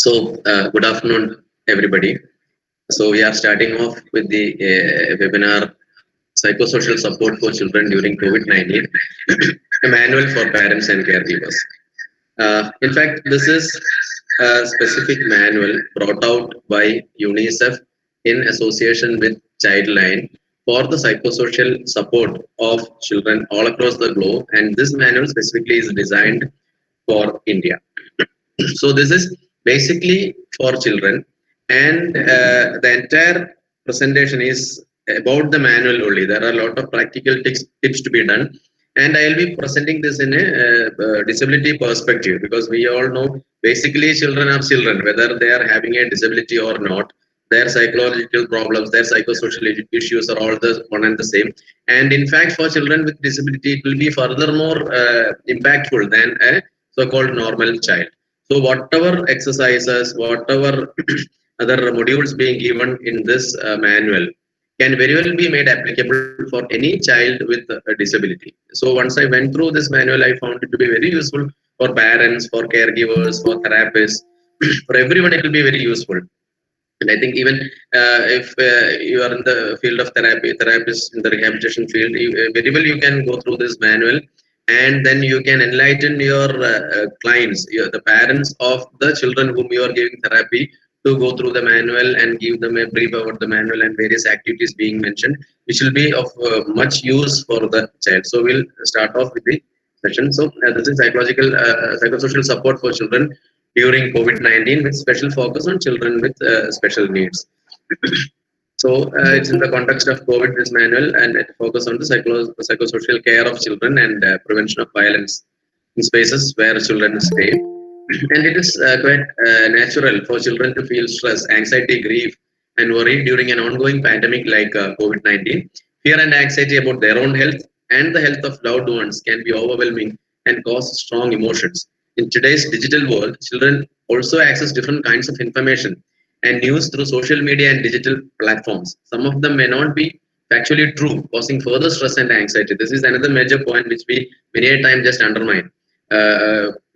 Good afternoon, everybody. So, we are starting off with the webinar Psychosocial Support for Children During COVID-19, a manual for parents and caregivers. In fact, this is a specific manual brought out by UNICEF in association with Childline for the psychosocial support of children all across the globe. And this manual specifically is designed for India. So this is basically for children, and the entire presentation is about the manual only. There are a lot of practical tips to be done, and I will be presenting this in a disability perspective, because we all know basically children are children, whether they are having a disability or not. Their psychological problems, their psychosocial issues are all the one and the same. And in fact, for children with disability, it will be furthermore impactful than a so-called normal child. So whatever exercises, whatever other modules being given in this manual can very well be made applicable for any child with a disability. So once I went through this manual, I found it to be very useful for parents, for caregivers, for therapists, for everyone. It will be very useful. And I think even if you are in the field of therapy, therapist in the rehabilitation field, very well you can go through this manual, and then you can enlighten your clients, the parents of the children whom you are giving therapy, to go through the manual and give them a brief about the manual and various activities being mentioned, which will be of much use for the child. So we'll start off with the session. So this is psychosocial support for children during COVID-19, with special focus on children with special needs. So it's in the context of COVID, this manual, and it focuses on the psychosocial care of children and prevention of violence in spaces where children stay. And it is quite natural for children to feel stress, anxiety, grief, and worry during an ongoing pandemic like COVID-19. Fear and anxiety about their own health and the health of loved ones can be overwhelming and cause strong emotions. In today's digital world, children also access different kinds of information and news through social media and digital platforms. Some of them may not be factually true, causing further stress and anxiety. This is another major point which we many a time just undermine.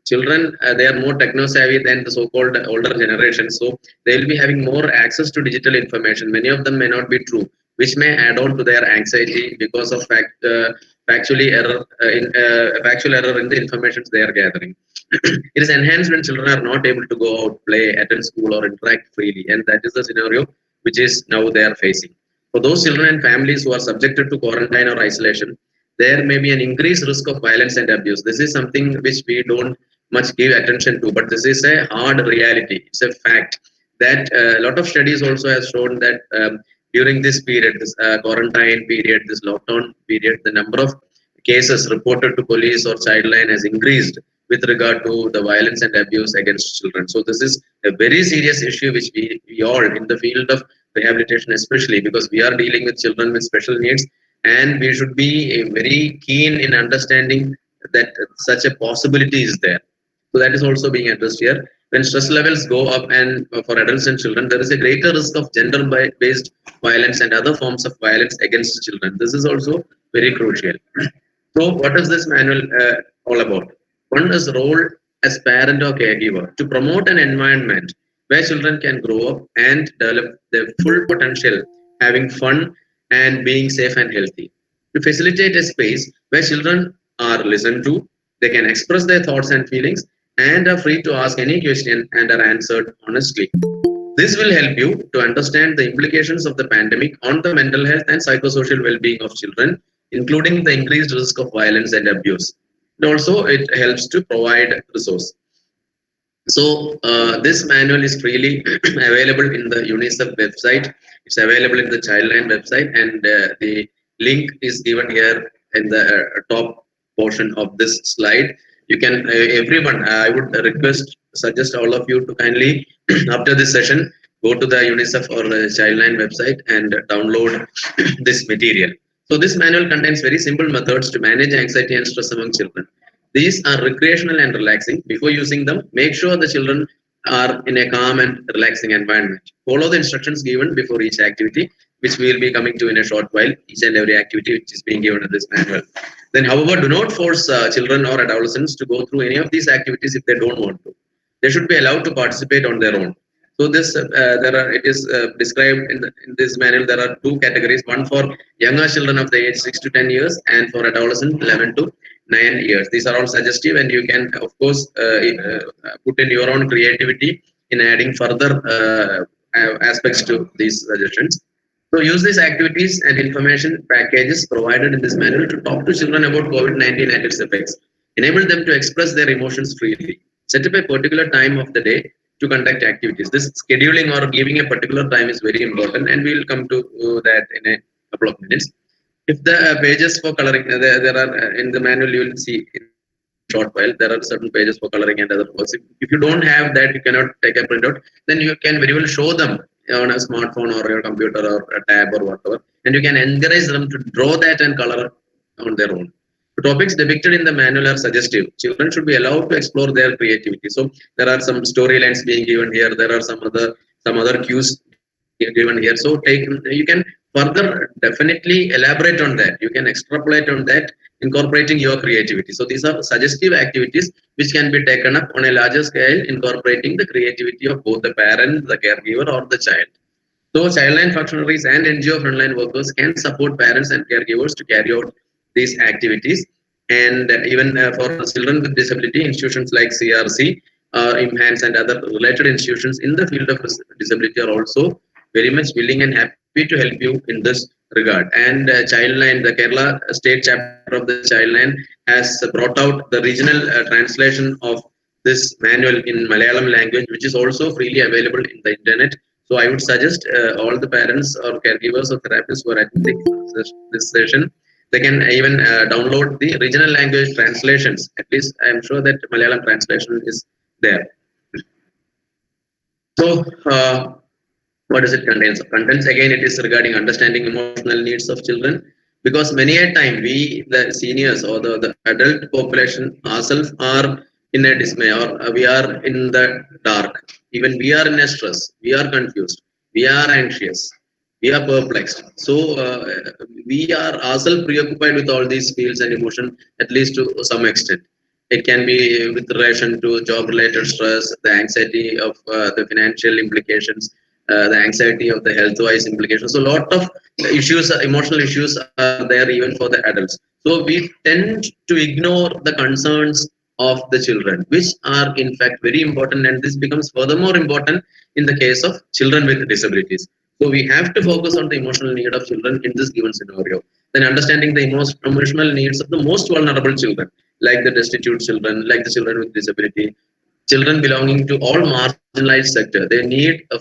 Children, they are more techno savvy than the so-called older generation, so they will be having more access to digital information. Many of them may not be true, which may add on to their anxiety because of factual error in the information they are gathering. It is enhanced when children are not able to go out, play, attend school, or interact freely, and that is the scenario which is now they are facing. For those children and families who are subjected to quarantine or isolation, there may be an increased risk of violence and abuse. This is something which we don't much give attention to, but this is a hard reality. It's a fact that a lot of studies also have shown that during this period, this quarantine period, this lockdown period, the number of cases reported to police or Childline has increased with regard to the violence and abuse against children. So this is a very serious issue which we all in the field of rehabilitation, especially because we are dealing with children with special needs, and we should be very keen in understanding that such a possibility is there. So that is also being addressed here. When stress levels go up, and for adults and children, there is a greater risk of gender-based violence and other forms of violence against children. This is also very crucial. So what is this manual all about? One is role as parent or caregiver to promote an environment where children can grow up and develop their full potential, having fun and being safe and healthy. To facilitate a space where children are listened to, they can express their thoughts and feelings, and are free to ask any question and are answered honestly. This will help you to understand the implications of the pandemic on the mental health and psychosocial well-being of children, including the increased risk of violence and abuse. And also, it helps to provide resource. So this manual is freely available in the UNICEF website. It's available in the Childline website, and the link is given here in the top portion of this slide. You can, everyone, I would suggest all of you to kindly, after this session, go to the UNICEF or the Childline website and download this material. So this manual contains very simple methods to manage anxiety and stress among children. These are recreational and relaxing. Before using them, make sure the children are in a calm and relaxing environment. Follow the instructions given before each activity, which we will be coming to in a short while, each and every activity which is being given in this manual. Then, however, do not force children or adolescents to go through any of these activities if they don't want to. They should be allowed to participate on their own. So it is described in this manual. There are two categories: one for younger children of the age 6 to 10 years, and for adolescents 11 to 9 years. These are all suggestive, and you can, of course, put in your own creativity in adding further aspects to these suggestions. So use these activities and information packages provided in this manual to talk to children about COVID-19 and its effects. Enable them to express their emotions freely. Set up a particular time of the day to conduct activities. This scheduling or giving a particular time is very important, and we will come to that in a couple of minutes. If the pages for coloring, there are in the manual, you will see in short while there are certain pages for coloring and other works. If you don't have that, you cannot take a printout, then you can very well show them on a smartphone or your computer or a tab or whatever, and you can encourage them to draw that and color on their own. The topics depicted in the manual are suggestive. Children should be allowed to explore their creativity. So there are some storylines being given here. There are some other cues given here. So you can further definitely elaborate on that. You can extrapolate on that, incorporating your creativity. So these are suggestive activities which can be taken up on a larger scale, incorporating the creativity of both the parent, the caregiver, or the child. So childline functionaries and NGO frontline workers can support parents and caregivers to carry out these activities. And even for children with disability, institutions like CRC, IMHANS, and other related institutions in the field of disability are also very much willing and happy to help you in this regard. And Childline, the Kerala state chapter of the Childline, has brought out the regional translation of this manual in Malayalam language, which is also freely available in the internet. So I would suggest all the parents or caregivers or therapists who are attending this session, they can even download the regional language translations. At least I am sure that Malayalam translation is there. So what does it contain? So contents, again, it is regarding understanding emotional needs of children, because many a time we, the seniors or the adult population ourselves, are in a dismay, or we are in the dark. Even we are in a stress, we are confused, we are anxious, we are perplexed. So we are ourselves preoccupied with all these feels and emotion, at least to some extent. It can be with relation to job related stress, the anxiety of the financial implications, the anxiety of the health wise implications. So a lot of issues, emotional issues are there even for the adults. So we tend to ignore the concerns of the children, which are in fact very important, and this becomes furthermore important in the case of children with disabilities. So we have to focus on the emotional need of children in this given scenario. Then understanding the emotional needs of the most vulnerable children, like the destitute children, like the children with disability, children belonging to all marginalized sector. They need a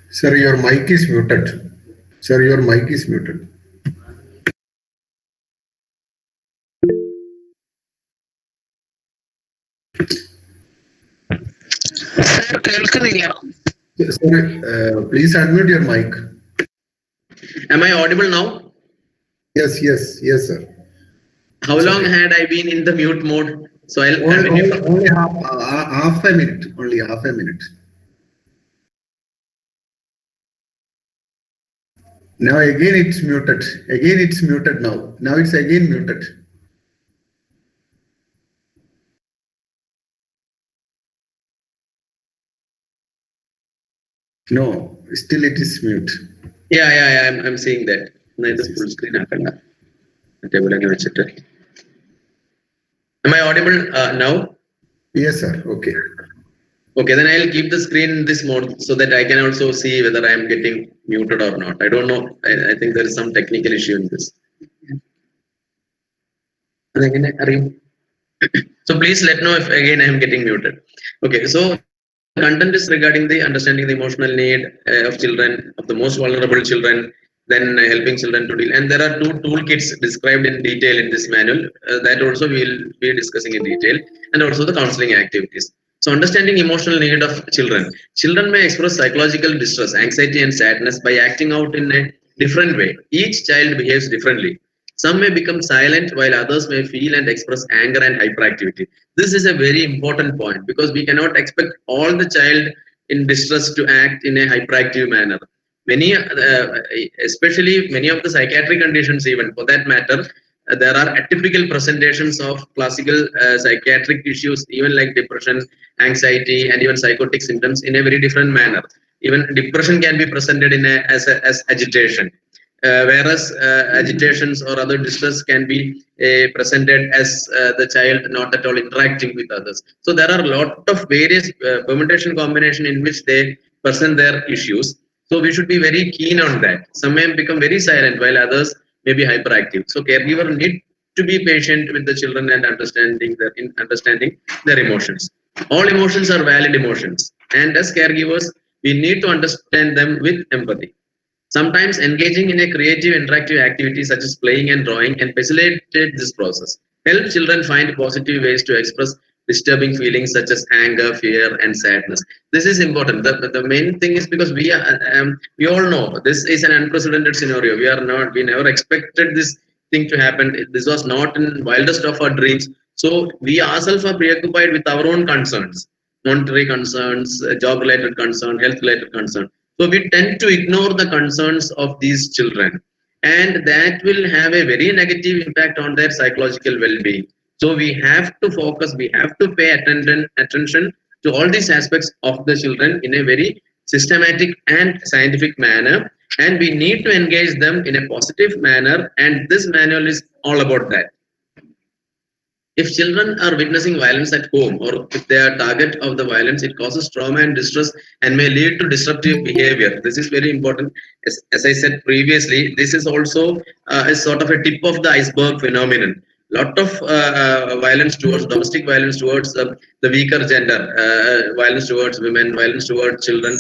Sir, your mic is muted. Sir, your mic is muted. Sir, please unmute your mic. Am I audible now? Yes, sir. How long had I been in the mute mode? So only half a minute. Only half a minute. Now again it's muted. Again it's muted now. Now it's again muted. No, still it is mute. Yeah. I'm seeing that. Full screen. Am I audible now? Yes, sir. Okay. Okay, then I'll keep the screen in this mode so that I can also see whether I am getting muted or not. I don't know. I think there is some technical issue in this. So please let know if again I am getting muted. Okay, so content is regarding the understanding the emotional need of children, of the most vulnerable children, then helping children to deal. And there are two toolkits described in detail in this manual that also we will be discussing in detail, and also the counseling activities. So understanding emotional need of children. Children may express psychological distress, anxiety, and sadness by acting out in a different way. Each child behaves differently. Some may become silent while others may feel and express anger and hyperactivity. This is a very important point because we cannot expect all the child in distress to act in a hyperactive manner. Many, especially many of the psychiatric conditions, even for that matter, there are atypical presentations of classical psychiatric issues, even like depression, anxiety, and even psychotic symptoms in a very different manner. Even depression can be presented as agitation, whereas agitations or other distress can be presented as the child not at all interacting with others. So there are a lot of various permutation combination in which they present their issues. So we should be very keen on that. Some may become very silent while others may be hyperactive. So caregiver need to be patient with the children and understanding their emotions. All emotions are valid emotions, and as caregivers, we need to understand them with empathy. Sometimes engaging in a creative interactive activity such as playing and drawing can facilitate this process. Help children find positive ways to express disturbing feelings such as anger, fear, and sadness. This is important. The main thing is because we all know this is an unprecedented scenario. We never expected this thing to happen. This was not in wildest of our dreams. So we ourselves are preoccupied with our own concerns, monetary concerns, job related concern, health related concern. So we tend to ignore the concerns of these children, and that will have a very negative impact on their psychological well-being. So we have to focus, we have to pay attention to all these aspects of the children in a very systematic and scientific manner, and we need to engage them in a positive manner, and this manual is all about that. If children are witnessing violence at home or if they are target of the violence, it causes trauma and distress and may lead to disruptive behavior. This is very important. As I said previously, this is also a sort of a tip of the iceberg phenomenon. Lot of violence towards domestic violence towards the weaker gender, violence towards women, violence towards children,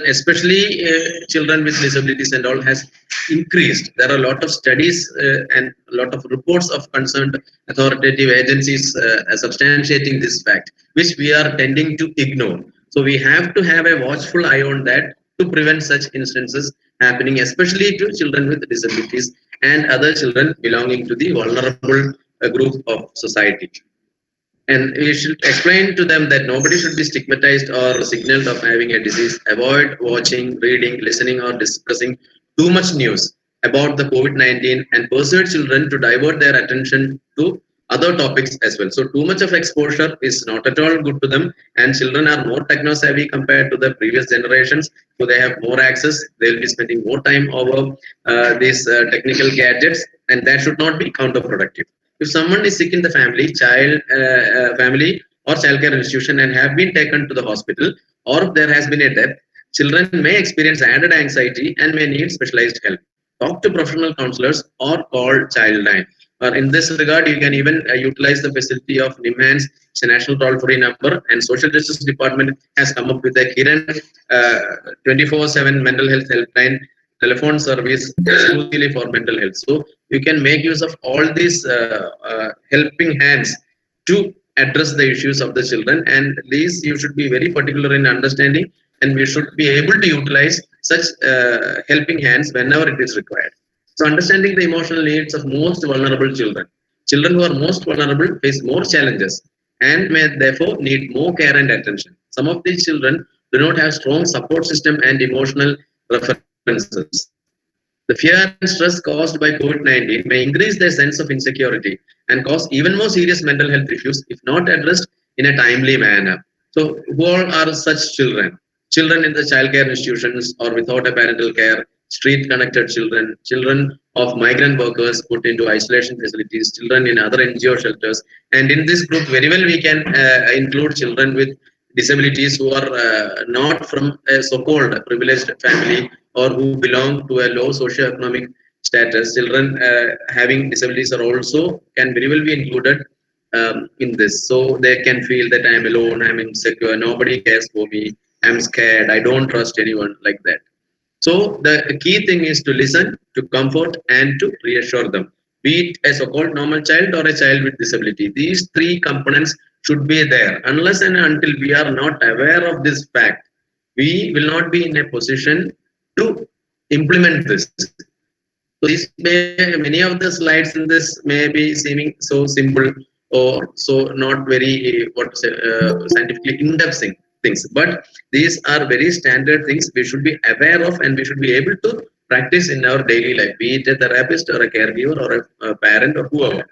especially children with disabilities and all has increased. There are a lot of studies and a lot of reports of concerned authoritative agencies substantiating this fact, which we are tending to ignore. So we have to have a watchful eye on that to prevent such instances happening, especially to children with disabilities and other children belonging to the vulnerable group of society. And we should explain to them that nobody should be stigmatized or signaled of having a disease. Avoid watching, reading, listening, or discussing too much news about the COVID-19 and persuade children to divert their attention to other topics as well. So too much of exposure is not at all good to them, and children are more techno savvy compared to the previous generations. So they have more access. They'll be spending more time over these technical gadgets, and that should not be counterproductive. If someone is sick in the family or childcare institution and have been taken to the hospital, or if there has been a death, children may experience added anxiety and may need specialized help. Talk to professional counselors or call Childline. In this regard, you can even utilize the facility of NIMHANS, it's a national toll-free number, and Social Justice Department has come up with a Kiran 24/7 mental health helpline telephone service exclusively for mental health. So you can make use of all these helping hands to address the issues of the children, and these you should be very particular in understanding, and we should be able to utilize such helping hands whenever it is required. So understanding the emotional needs of most vulnerable children. Children who are most vulnerable face more challenges and may therefore need more care and attention. Some of these children do not have strong support system and emotional references. The fear and stress caused by COVID-19 may increase their sense of insecurity and cause even more serious mental health issues if not addressed in a timely manner. So, who all are such children? Children in the childcare institutions or without a parental care, street connected children, children of migrant workers put into isolation facilities, children in other NGO shelters. And in this group, very well, we can include children with disabilities who are not from a so-called privileged family or who belong to a low socio-economic status. Children having disabilities are also can very well be included in this. So they can feel that I am alone, I am insecure, nobody cares for me, I am scared, I don't trust anyone, like that. So the key thing is to listen, to comfort, and to reassure them. Be it a so-called normal child or a child with disability. These three components should be there. Unless and until we are not aware of this fact, we will not be in a position to implement this. So these many of the slides in this may be seeming so simple or so not very scientifically in-depth things, but these are very standard things we should be aware of and we should be able to practice in our daily life, be it a therapist or a caregiver or a parent or whoever.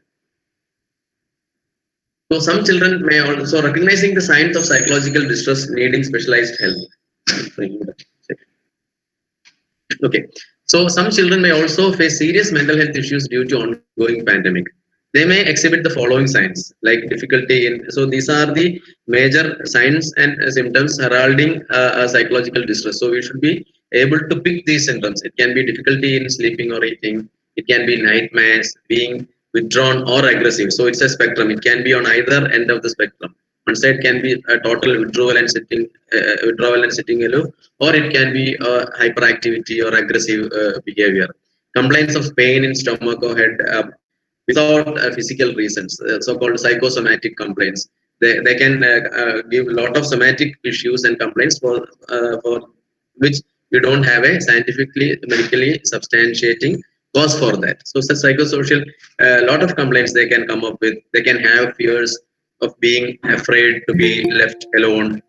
So some children may also recognizing the signs of psychological distress needing specialized help. Okay. So some children may also face serious mental health issues due to ongoing pandemic. They may exhibit the following signs like difficulty in. So these are the major signs and symptoms heralding psychological distress. So we should be able to pick these symptoms. It can be difficulty in sleeping or eating. It can be nightmares, being withdrawn or aggressive. So it's a spectrum. It can be on either end of the spectrum. One side can be a total withdrawal and sitting aloof, or it can be hyperactivity or aggressive behavior. Complaints of pain in stomach or head without physical reasons, so-called psychosomatic complaints. They can give a lot of somatic issues and complaints for which you don't have a scientifically, medically substantiating cause for that. So, such psychosocial, a lot of complaints they can come up with. They can have fears of being afraid to be left alone,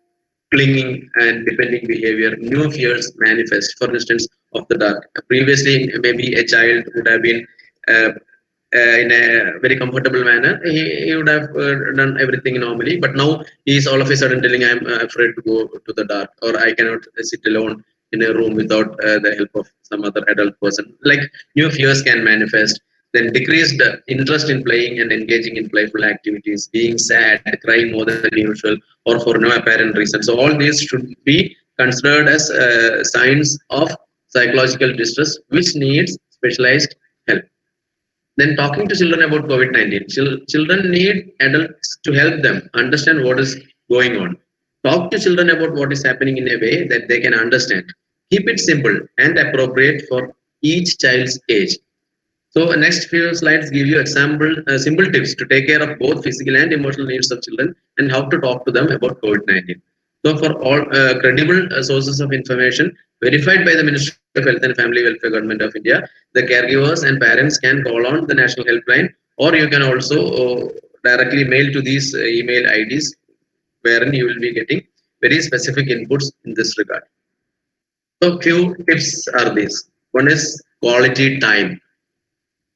clinging and depending behavior. New fears manifest, for instance, of the dark. Previously, maybe a child would have been uh, in a very comfortable manner. He would have done everything normally, but now he is all of a sudden telling, "I'm afraid to go to the dark, or I cannot sit alone in a room without the help of some other adult person." Like new fears can manifest. Then decreased interest in playing and engaging in playful activities, being sad, crying more than usual, or for no apparent reason. So all these should be considered as signs of psychological distress, which needs specialized help. Then talking to children about COVID-19, children need adults to help them understand what is going on. Talk to children about what is happening in a way that they can understand. Keep it simple and appropriate for each child's age. So next few slides give you simple tips to take care of both physical and emotional needs of children and how to talk to them about COVID-19. So for all credible sources of information verified by the Ministry of Health and Family Welfare Government of India, the caregivers and parents can call on the national helpline, or you can also directly mail to these email IDs wherein you will be getting very specific inputs in this regard. So few tips are these. One is quality time.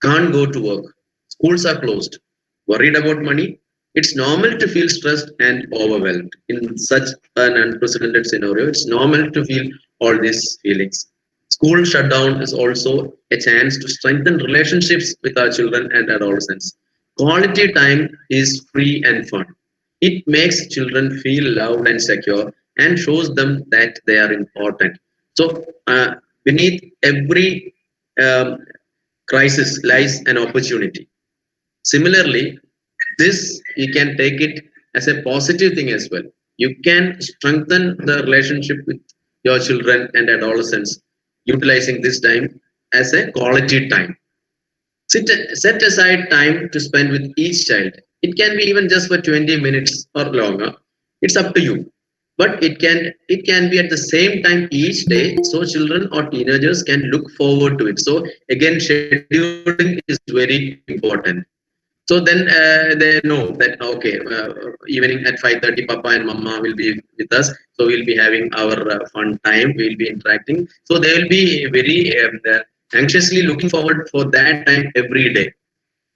Can't go to work, schools are closed, worried about money. It's normal to feel stressed and overwhelmed in such an unprecedented scenario. It's normal to feel all these feelings. School shutdown is also a chance to strengthen relationships with our children and adolescents. Quality time is free and fun. It makes children feel loved and secure and shows them that they are important. So, beneath every um, crisis lies an opportunity. Similarly, this you can take it as a positive thing as well. You can strengthen the relationship with your children and adolescents utilizing this time as a quality time. Set aside time to spend with each child. It can be even just for 20 minutes or longer. It's up to you. But it can be at the same time each day, so children or teenagers can look forward to it. So again, scheduling is very important. So then they know that okay, evening at 5:30, Papa and Mama will be with us. So we'll be having our fun time. We'll be interacting. So they will be very anxiously looking forward for that time every day.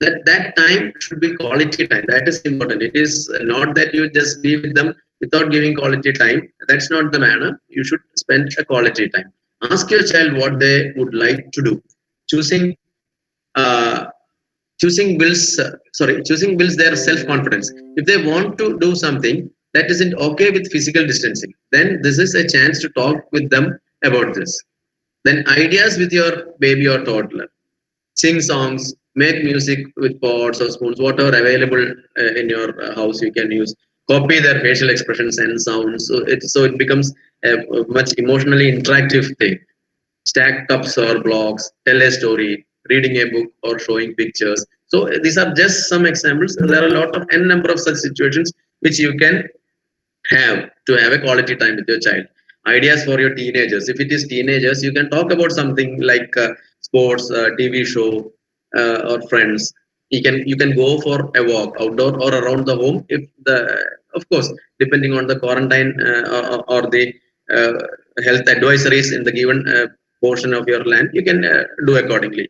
That time should be quality time. That is important. It is not that you just be with them without giving quality time. That's not the manner. You should spend a quality time. Ask your child what they would like to do. Choosing uh, choosing builds their self-confidence. If they want to do something that isn't okay with physical distancing, then this is a chance to talk with them about this. Then ideas with your baby or toddler. Sing songs, make music with pots or spoons, whatever available in your house you can use. Copy their facial expressions and sounds. So it becomes a much emotionally interactive thing. Stack cups or blocks, tell a story, reading a book or showing pictures. So these are just some examples. There are a lot of n number of such situations which you can have to have a quality time with your child. Ideas for your teenagers. If it is teenagers, you can talk about something like sports, TV show, or friends. You can go for a walk outdoor or around the home. If the of course depending on the quarantine or the uh, health advisories in the given portion of your land, you can do accordingly.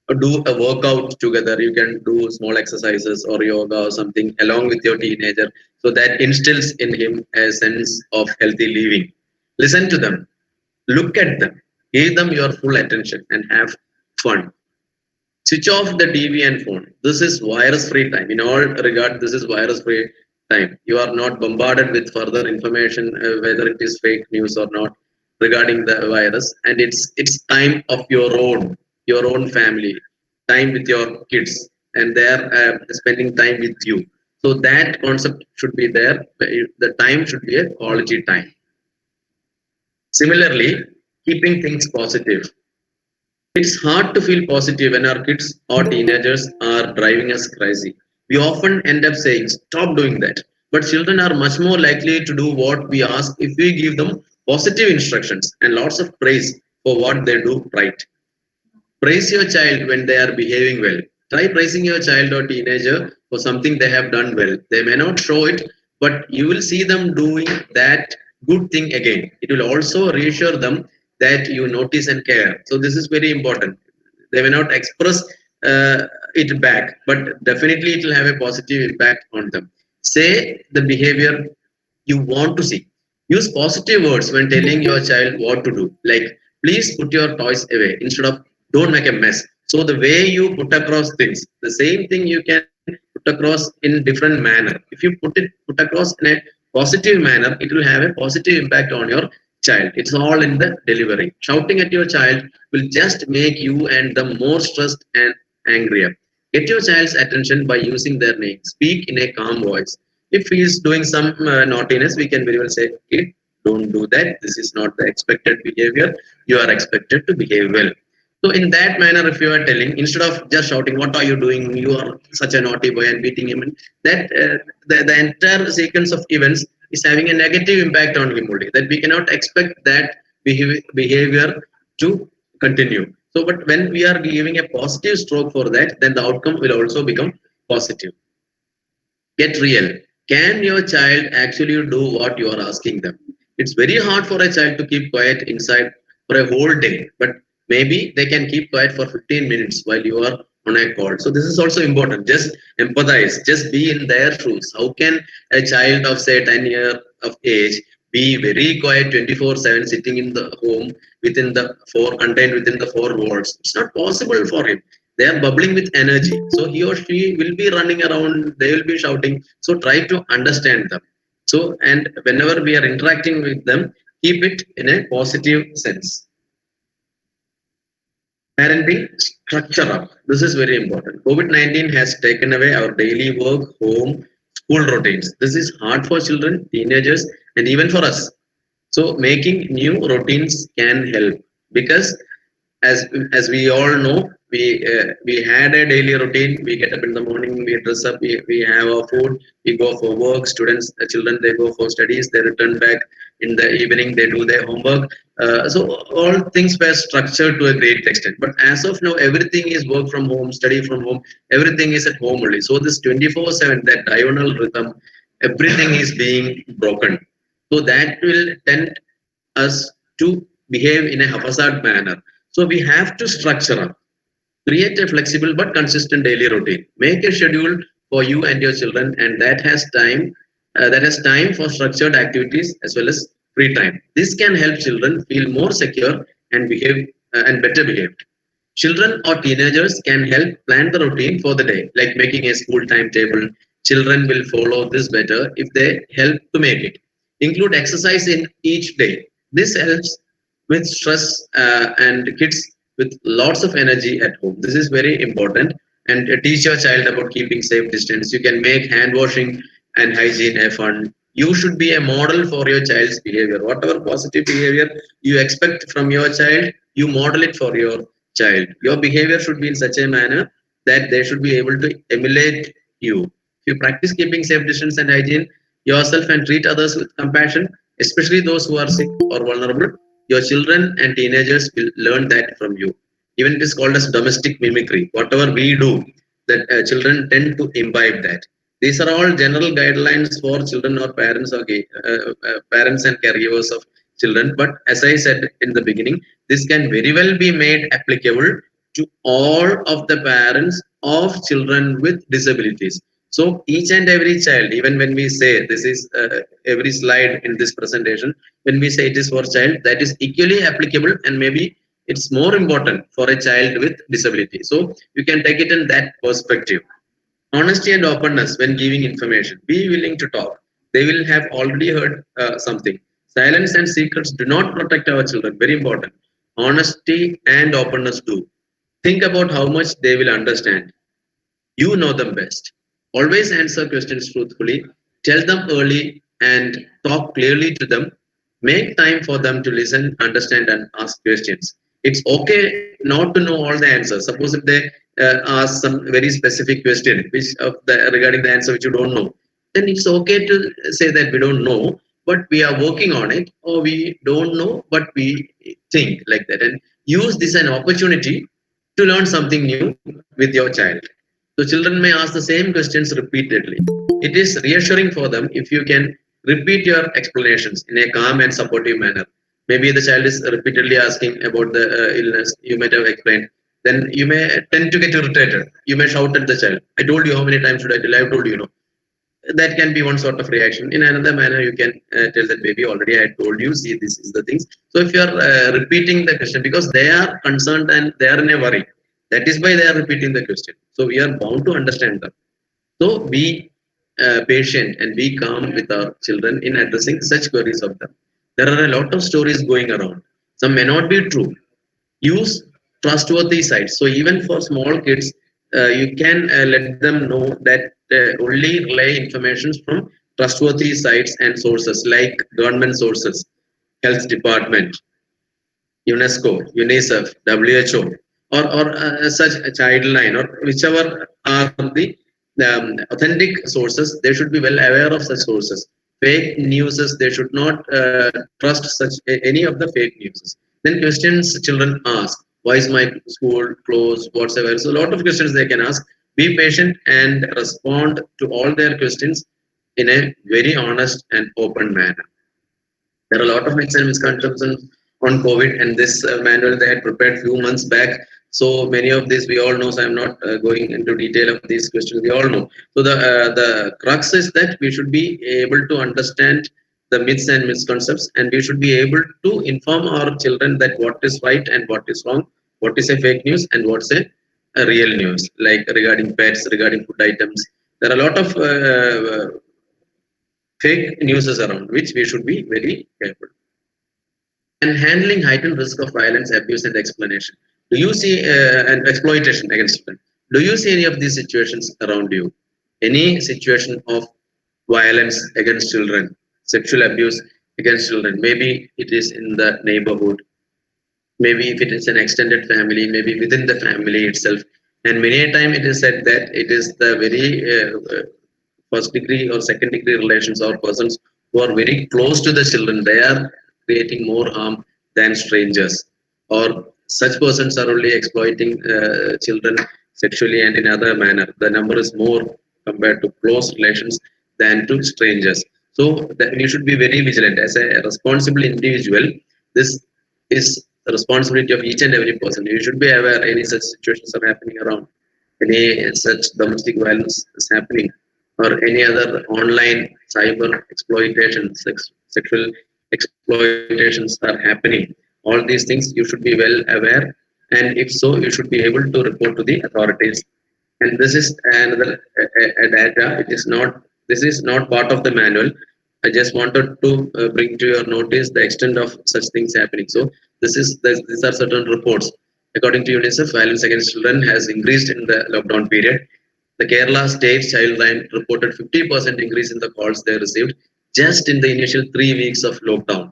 Or do a workout together. You can do small exercises or yoga or something along with your teenager, so that instills in him a sense of healthy living. Listen to them, look at them, give them your full attention, and have fun. Switch off the TV and phone. This is virus free time. In all regard, this is virus free time. You are not bombarded with further information, whether it is fake news or not, regarding the virus. And it's time of your own family, time with your kids, and they are spending time with you. So that concept should be there. The time should be a quality time. Similarly, keeping things positive. It's hard to feel positive when our kids or teenagers are driving us crazy. We often end up saying, stop doing that. But children are much more likely to do what we ask if we give them positive instructions and lots of praise for what they do right. Praise your child when they are behaving well. Try praising your child or teenager for something they have done well. They may not show it, but you will see them doing that good thing again. It will also reassure them that you notice and care. So this is very important. They may not express it back, but definitely it will have a positive impact on them. Say the behavior you want to see. Use positive words when telling your child what to do, like please put your toys away instead of don't make a mess. So the way you put across things, the same thing you can put across in different manner. If you put across in a positive manner, it will have a positive impact on your child. It's all in the delivery. Shouting at your child will just make you and them more stressed and angrier. Get your child's attention by using their name. Speak in a calm voice. If he is doing some naughtiness, we can very well say, kid, don't do that. This is not the expected behavior. You are expected to behave well. So in that manner, if you are telling, instead of just shouting, "What are you doing? You are such a naughty boy," and beating him, that the entire sequence of events is having a negative impact on him only. That we cannot expect that behavior to continue. So, but when we are giving a positive stroke for that, then the outcome will also become positive. Get real. Can your child actually do what you are asking them? It's very hard for a child to keep quiet inside for a whole day, but maybe they can keep quiet for 15 minutes while you are on a call. So this is also important. Just empathize, just be in their shoes. How can a child of say 10 years of age be very quiet 24/7 sitting in the home within the contained within the four walls? It's not possible for him. They are bubbling with energy, so he or she will be running around, they will be shouting. So try to understand them. So, and whenever we are interacting with them, keep it in a positive sense. Parenting, structure up. This is very important. COVID-19 has taken away our daily work, home, school routines. This is hard for children, teenagers, and even for us. So making new routines can help, because as we all know, we had a daily routine. We get up in the morning, we dress up, we have our food, we go for work. Students, children, they go for studies, they return back in the evening, they do their homework. So all things were structured to a great extent, but as of now everything is work from home, study from home, everything is at home only. So this 24/7, that diurnal rhythm, everything is being broken. So that will tend us to behave in a haphazard manner. So we have to structure up, create a flexible but consistent daily routine. Make a schedule for you and your children, and that has time for structured activities as well as free time. This can help children feel more secure and behave and better behaved. Children or teenagers can help plan the routine for the day, like making a school timetable. Children will follow this better if they help to make it. Include exercise in each day. This helps with stress and kids with lots of energy at home. This is very important. And teach your child about keeping safe distance. You can make hand washing and hygiene a fun. You should be a model for your child's behavior. Whatever positive behavior you expect from your child, you model it for your child. Your behavior should be in such a manner that they should be able to emulate you. If you practice keeping safe distance and hygiene yourself and treat others with compassion, especially those who are sick or vulnerable, your children and teenagers will learn that from you. Even it is called as domestic mimicry. Whatever we do, that children tend to imbibe that. These are all general guidelines for children or parents, okay, parents and caregivers of children. But as I said in the beginning, this can very well be made applicable to all of the parents of children with disabilities. So each and every child, even when we say this is every slide in this presentation, when we say it is for child, that is equally applicable, and maybe it's more important for a child with disability. So you can take it in that perspective. Honesty and openness when giving information. Be willing to talk. They will have already heard something. Silence and secrets do not protect our children. Very important. Honesty and openness do. Think about how much they will understand. You know them best. Always answer questions truthfully. Tell them early and talk clearly to them. Make time for them to listen, understand, and ask questions. It's okay not to know all the answers. Suppose if they ask some very specific question, which of the regarding the answer which you don't know, then it's okay to say that we don't know, but we are working on it, or we don't know, but we think like that, and use this an opportunity to learn something new with your child. So children may ask the same questions repeatedly. It is reassuring for them if you can repeat your explanations in a calm and supportive manner. Maybe the child is repeatedly asking about the illness you might have explained. Then you may tend to get irritated. You may shout at the child. I told you, how many times should I tell you? I have told you, that can be one sort of reaction. In another manner, you can tell that baby, already I told you, see, this is the things. So if you are repeating the question, because they are concerned and they are in a worry, that is why they are repeating the question. So we are bound to understand them. So be patient and be calm with our children in addressing such queries of them. There are a lot of stories going around. Some may not be true. Use trustworthy sites. So even for small kids, you can let them know that only relay information from trustworthy sites and sources like government sources, health department, UNESCO, UNICEF, WHO, or such a childline, or whichever are the authentic sources. They should be well aware of such sources. Fake newses, they should not trust any of the fake newses. Then questions children ask: why is my school closed? Whatsoever. So a lot of questions they can ask. Be patient and respond to all their questions in a very honest and open manner. There are a lot of myths and misconceptions on COVID, and this manual they had prepared few months back. So many of these we all know. So I'm not going into detail of these questions. We all know. So the crux is that we should be able to understand the myths and misconceptions, and we should be able to inform our children that what is right and what is wrong, what is a fake news and what's a real news. Like regarding pets, regarding food items, there are a lot of fake news is around, which we should be very careful. And handling heightened risk of violence, abuse, and explanation. Do you see and exploitation against children? Do you see any of these situations around you? Any situation of violence against children, sexual abuse against children? Maybe it is in the neighborhood. Maybe if it is an extended family, maybe within the family itself. And many a time it is said that it is the very first degree or second degree relations or persons who are very close to the children, they are creating more harm than strangers, or such persons are only exploiting children sexually and in other manner. The number is more compared to close relations than to strangers. So that we should be very vigilant as a responsible individual. This is the responsibility of each and every person. You should be aware any such situations are happening around, any such domestic violence is happening, or any other online cyber exploitation, sexual exploitations are happening. All these things you should be well aware, and if so, you should be able to report to the authorities. And this is another data. It is not. This is not part of the manual. I just wanted to bring to your notice the extent of such things happening. So these are certain reports. According to UNICEF, violence against children has increased in the lockdown period. The Kerala State Childline reported 50% increase in the calls they received just in the initial 3 weeks of lockdown.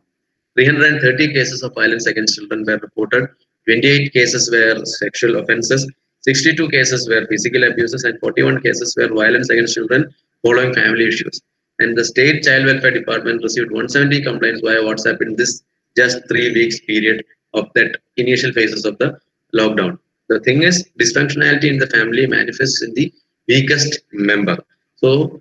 330 cases of violence against children were reported. 28 cases were sexual offences. 62 cases were physical abuses, and 41 cases were violence against children following family issues. And the State Child Welfare Department received 170 complaints via WhatsApp in this just 3 weeks period of that initial phases of the lockdown. The thing is, dysfunctionality in the family manifests in the weakest member. So,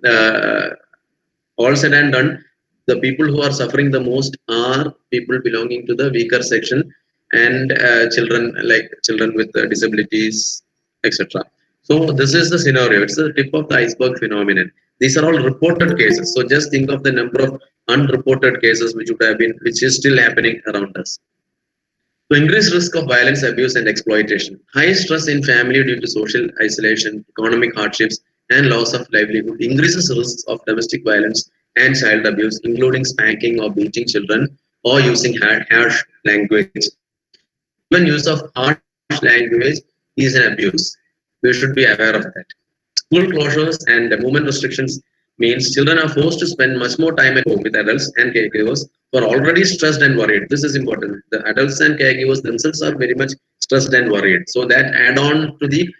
all said and done, the people who are suffering the most are people belonging to the weaker section and children like children with disabilities, etc. So this is the scenario. It's the tip of the iceberg phenomenon. These are all reported cases. So just think of the number of unreported cases which would have been, which is still happening around us. So increased risk of violence, abuse, and exploitation. High stress in family due to social isolation, economic hardships, and loss of livelihood increases risks of domestic violence and child abuse, including spanking or beating children or using harsh language. Even use of harsh language is an abuse. We should be aware of that. School closures and movement restrictions means children are forced to spend much more time at home with adults and caregivers who are already stressed and worried. This is important. The adults and caregivers themselves are very much stressed and worried. So that add on to the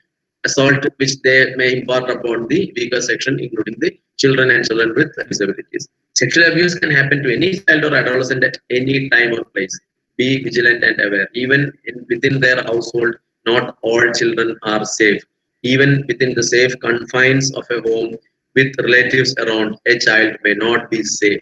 assault which they may impart upon the weaker section, including the children and children with disabilities. Sexual abuse can happen to any child or adolescent at any time or place. Be vigilant and aware. Even within their household, not all children are safe. Even within the safe confines of a home with relatives around, a child may not be safe.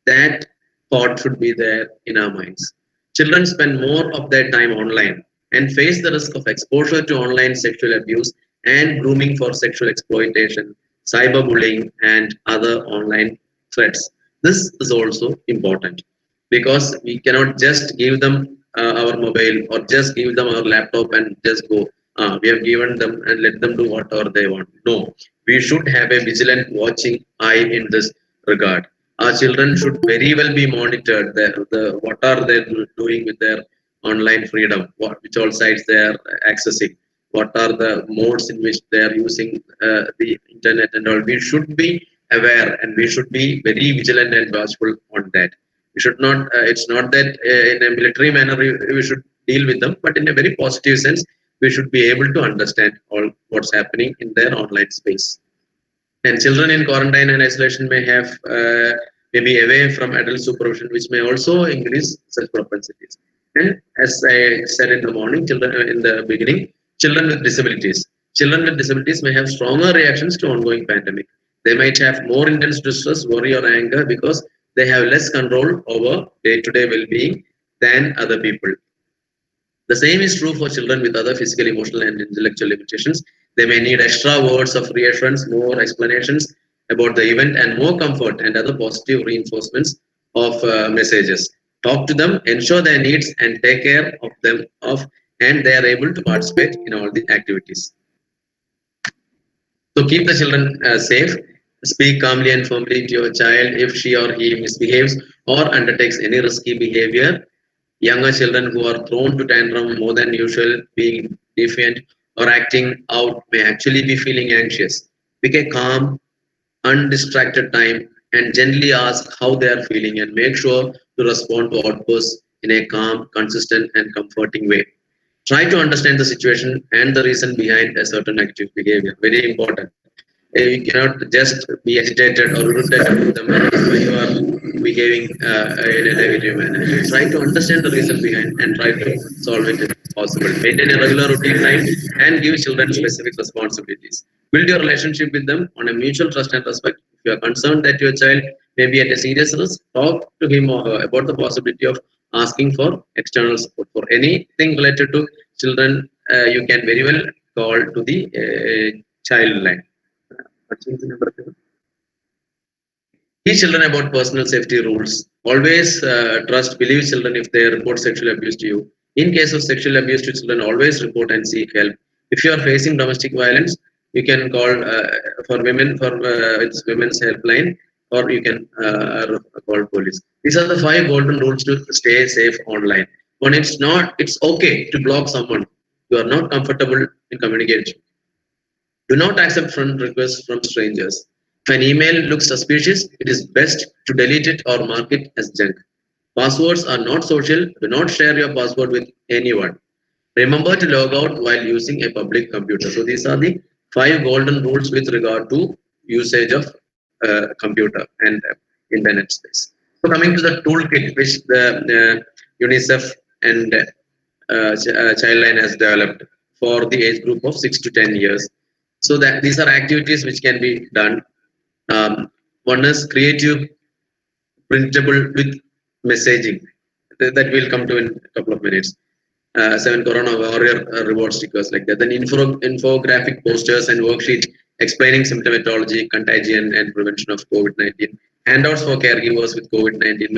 That thought should be there in our minds. Children spend more of their time online and face the risk of exposure to online sexual abuse and grooming for sexual exploitation, cyberbullying, and other online threats. This is also important because we cannot just give them our mobile or just give them our laptop and just go. We have given them and let them do whatever they want. No, we should have a vigilant watching eye in this regard. Our children should very well be monitored. What are they doing with their online freedom? Which all sites they are accessing? What are the modes in which they are using the internet and all? We should be aware and we should be very vigilant and watchful on that. We should not. It's not that in a military manner we should deal with them, but in a very positive sense, we should be able to understand all what's happening in their online space. And children in quarantine and isolation may have maybe away from adult supervision, which may also increase such propensities. And as I said in the morning, children in the beginning, children with disabilities. Children with disabilities may have stronger reactions to ongoing pandemic. They might have more intense distress, worry, or anger because they have less control over day-to-day well-being than other people. The same is true for children with other physical, emotional, and intellectual limitations. They may need extra words of reassurance, more explanations about the event, and more comfort and other positive reinforcements of messages. Talk to them, ensure their needs, and take care of them, and they are able to participate in all the activities. So keep the children safe. Speak calmly and firmly to your child if she or he misbehaves or undertakes any risky behavior. Younger children who are prone to tantrum more than usual, being defiant or acting out may actually be feeling anxious. Pick a calm, undistracted time and gently ask how they are feeling and make sure to respond to outbursts in a calm, consistent, and comforting way. Try to understand the situation and the reason behind a certain negative behavior. Very important. You cannot just be agitated or irritated with them when you are behaving in a negative manner. Try to understand the reason behind and try to solve it if possible. Maintain a regular routine time and give children specific responsibilities. Build your relationship with them on a mutual trust and respect. If you are concerned that your child may be at a serious risk, talk to him about the possibility of asking for external support. For anything related to children, you can very well call to the child line. Teach children about personal safety rules. Always believe children if they report sexual abuse to you. In case of sexual abuse to children, always report and seek help. If you are facing domestic violence, you can call for women for it's women's helpline, or you can call police. These are the 5 golden rules to stay safe online. When it's okay to block someone you are not comfortable in communicating. Do not accept friend requests from strangers. If an email looks suspicious, it is best to delete it or mark it as junk. Passwords are not social. Do not share your password with anyone. Remember to log out while using a public computer. So these are the 5 golden rules with regard to usage of computer and internet space. So coming to the toolkit which the UNICEF and child line has developed for the age group of 6 to 10 years. So that these are activities which can be done. One is creative printable with messaging. That will come to in a couple of minutes. 7 Corona Warrior reward stickers like that. Then infographic posters and worksheets explaining symptomatology, contagion, and prevention of COVID-19. Handouts for caregivers with COVID-19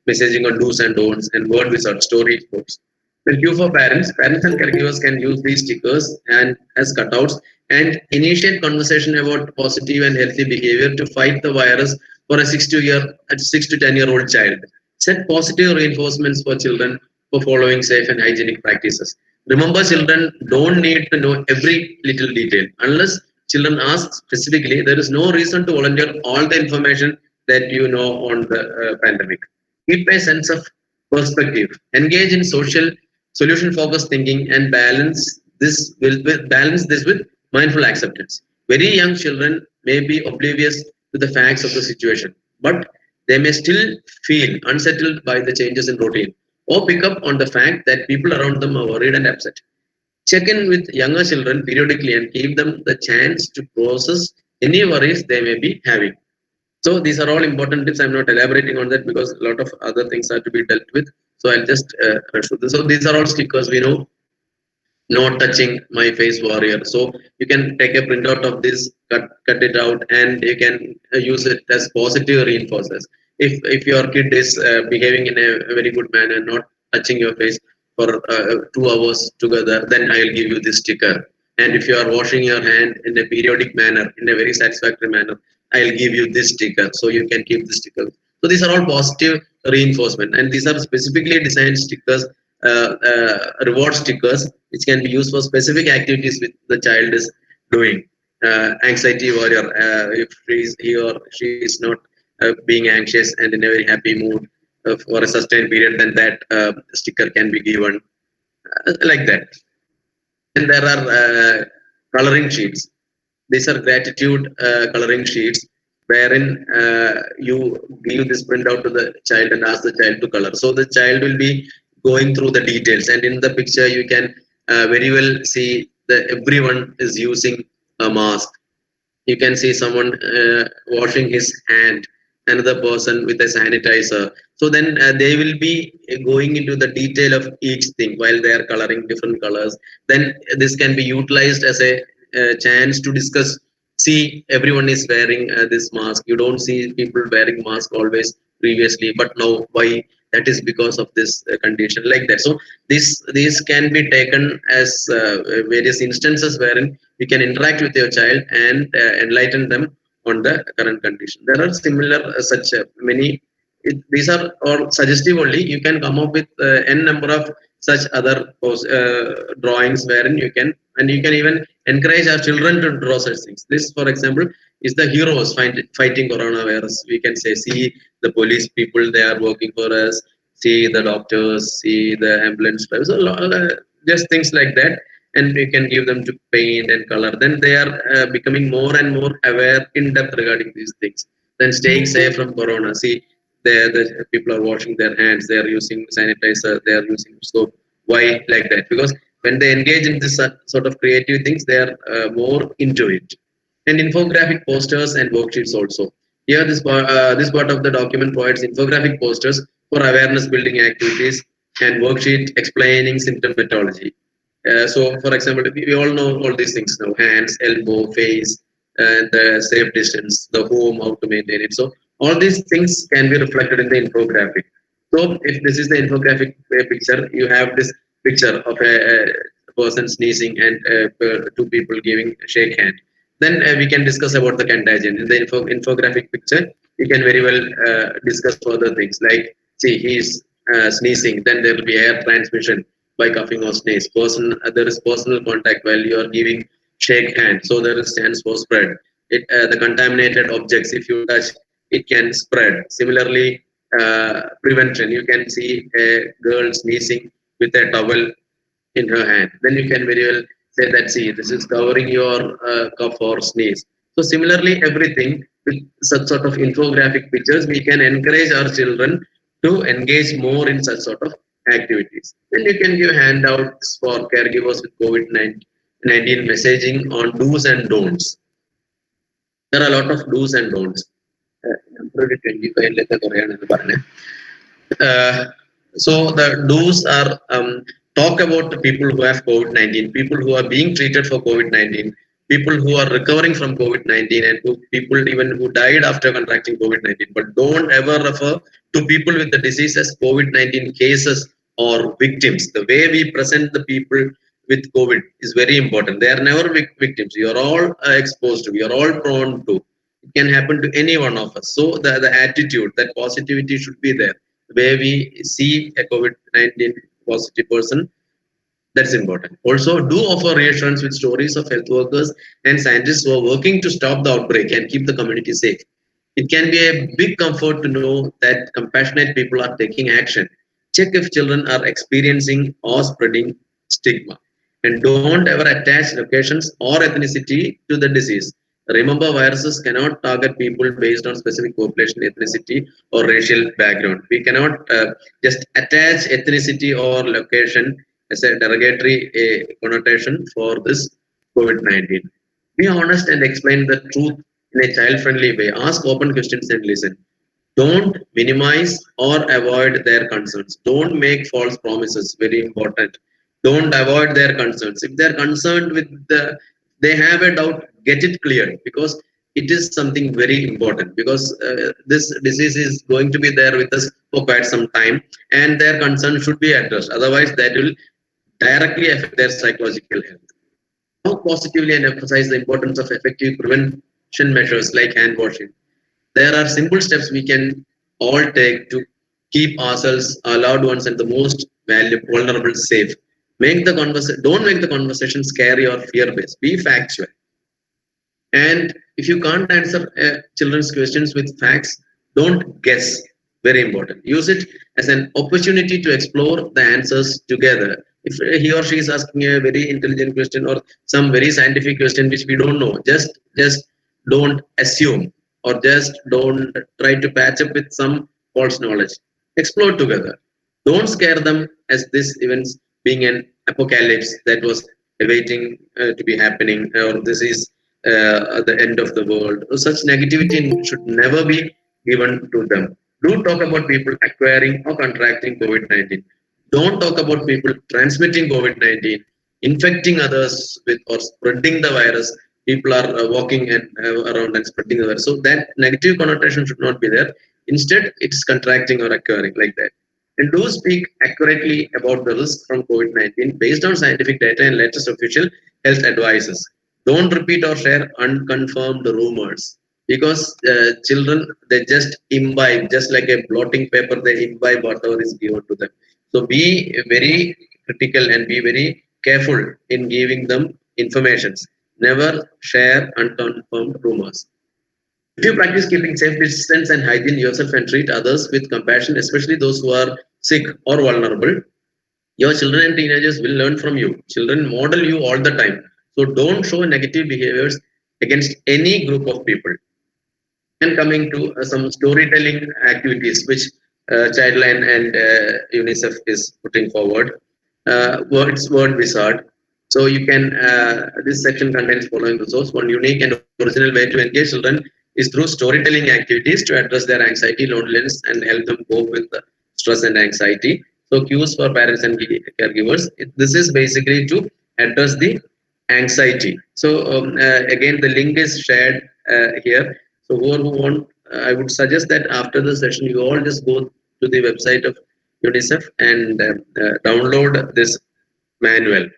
messaging on do's and don'ts, and word wizard story books. Then Q for parents. Parents and caregivers can use these stickers and as cutouts and initiate conversation about positive and healthy behavior to fight the virus for a 6 to 10-year-old child. Set positive reinforcements for children for following safe and hygienic practices. Remember, children don't need to know every little detail. Unless children ask specifically, there is no reason to volunteer all the information that you know on the pandemic. Keep a sense of perspective. Engage in social solution-focused thinking and balance this with mindful acceptance. Very young children may be oblivious to the facts of the situation, but they may still feel unsettled by the changes in routine or pick up on the fact that people around them are worried and upset. Check in with younger children periodically and give them the chance to process any worries they may be having. So these are all important tips. I'm not elaborating on that because a lot of other things are to be dealt with. So I'll just rush through this. So these are all stickers we know. Not touching my face warrior. So you can take a printout of this, cut it out, and you can use it as positive reinforcers. If your kid is behaving in a very good manner, not touching your face for 2 hours together, then I'll give you this sticker. And if you are washing your hand in a periodic manner, in a very satisfactory manner, I'll give you this sticker. So you can keep this sticker. So these are all positive reinforcement, and these are specifically designed stickers, reward stickers, which can be used for specific activities which the child is doing. Anxiety warrior, if he or she is not being anxious and in a very happy mood for a sustained period, then that sticker can be given like that. And there are coloring sheets. These are gratitude coloring sheets wherein you give this printout to the child and ask the child to color. So the child will be going through the details, and in the picture you can very well see that everyone is using a mask. You can see someone washing his hand, another person with a sanitizer. So then they will be going into the detail of each thing while they are coloring different colors. Then this can be utilized as a chance to discuss. See, everyone is wearing this mask. You don't see people wearing mask always previously, but now why? That is because of this condition, like that. So these can be taken as various instances wherein you can interact with your child and enlighten them on the current condition. There are similar such many. These are all suggestive only. You can come up with n number of such other drawings wherein you can, and you can even encourage our children to draw such things. This, for example, is the heroes fighting coronavirus. We can say, see the police people, they are working for us. See the doctors, see the ambulance drivers. So, just things like that, and we can give them to paint and color. Then they are becoming more and more aware in depth regarding these things. Then staying safe from corona. See, the people are washing their hands. They are using sanitizer. They are using soap. Why like that? Because when they engage in this sort of creative things, they are more into it. And infographic posters and worksheets also. Here, this part of the document provides infographic posters for awareness building activities and worksheet explaining symptomatology. So, for example, we all know all these things now: hands, elbow, face, and the safe distance, the home, how to maintain it. So, all these things can be reflected in the infographic. So, if this is the infographic picture, you have this picture of a person sneezing and two people giving a shake hand. Then we can discuss about the contagion. In the infographic picture, you can very well discuss further things like, see, he's sneezing, then there will be air transmission by coughing or sneeze. There is personal contact while you are giving shake hand, so there is chance for spread. The contaminated objects, if you touch, it can spread. Similarly, prevention. You can see a girl sneezing with a towel in her hand. Then you can very well say that, see, this is covering your cough or sneeze. So similarly, everything with such sort of infographic pictures, we can encourage our children to engage more in such sort of activities. Then you can give handouts for caregivers with COVID-19 messaging on do's and don'ts. There are a lot of do's and don'ts. February 25 ലെത്തെ കുറയാണെന്ന് പറഞ്ഞേ. So the do's are talk about the people who have COVID-19, people who are being treated for COVID-19, people who are recovering from COVID-19, and people even who died after contracting COVID-19. But don't ever refer to people with the disease as COVID-19 cases or victims. The way we present the people with COVID is very important. They are never victims. You are all exposed to. We are all prone to. It can happen to any one of us. So the attitude, that positivity should be there. The way we see a COVID-19 positive person, that's important. Also, do offer reassurance with stories of health workers and scientists who are working to stop the outbreak and keep the community safe. It can be a big comfort to know that compassionate people are taking action. Check if children are experiencing or spreading stigma. And don't ever attach locations or ethnicity to the disease. Remember, viruses cannot target people based on specific population, ethnicity, or racial background. We cannot just attach ethnicity or location as a derogatory connotation for this COVID-19. Be honest and explain the truth in a child-friendly way. Ask open questions and listen. Don't minimize or avoid their concerns. Don't make false promises. Very important. Don't avoid their concerns. If they're concerned with they have a doubt, get it cleared, because it is something very important, because this disease is going to be there with us for quite some time, and their concern should be addressed. Otherwise, that will directly affect their psychological health. Talk positively and emphasize the importance of effective prevention measures like hand washing. There are simple steps we can all take to keep ourselves, our loved ones, and the most vulnerable safe. Don't make the conversation scary or fear-based. Be factual. And if you can't answer children's questions with facts, don't guess. Very important. Use it as an opportunity to explore the answers together. If he or she is asking a very intelligent question or some very scientific question which we don't know, just don't assume, or just don't try to patch up with some false knowledge. Explore together. Don't scare them as this events being an apocalypse that was awaiting to be happening, or this is the end of the world. Such negativity should never be given to them. Do talk about people acquiring or contracting COVID-19. Don't talk about people transmitting COVID-19, infecting others with or spreading the virus. People are walking around and spreading the virus. So that negative connotation should not be there. Instead, it's contracting or acquiring, like that. And do speak accurately about the risk from COVID-19 based on scientific data and latest official health advices. Don't repeat or share unconfirmed rumors, because children, they just imbibe, just like a blotting paper, they imbibe whatever is given to them. So be very critical and be very careful in giving them informations. Never share unconfirmed rumors. If you practice keeping safe distance and hygiene yourself and treat others with compassion, especially those who are sick or vulnerable, your children and teenagers will learn from you. Children model you all the time. So don't show negative behaviors against any group of people. And coming to some storytelling activities which Childline and UNICEF is putting forward. It's word wizard. So you can, this section contains following resource. One unique and original way to engage children is through storytelling activities to address their anxiety, loneliness, and help them cope with stress and anxiety. So cues for parents and caregivers. This is basically to address the anxiety. So again, the link is shared here. So whoever who want, I would suggest that after the session, you all just go to the website of UNICEF and download this manual.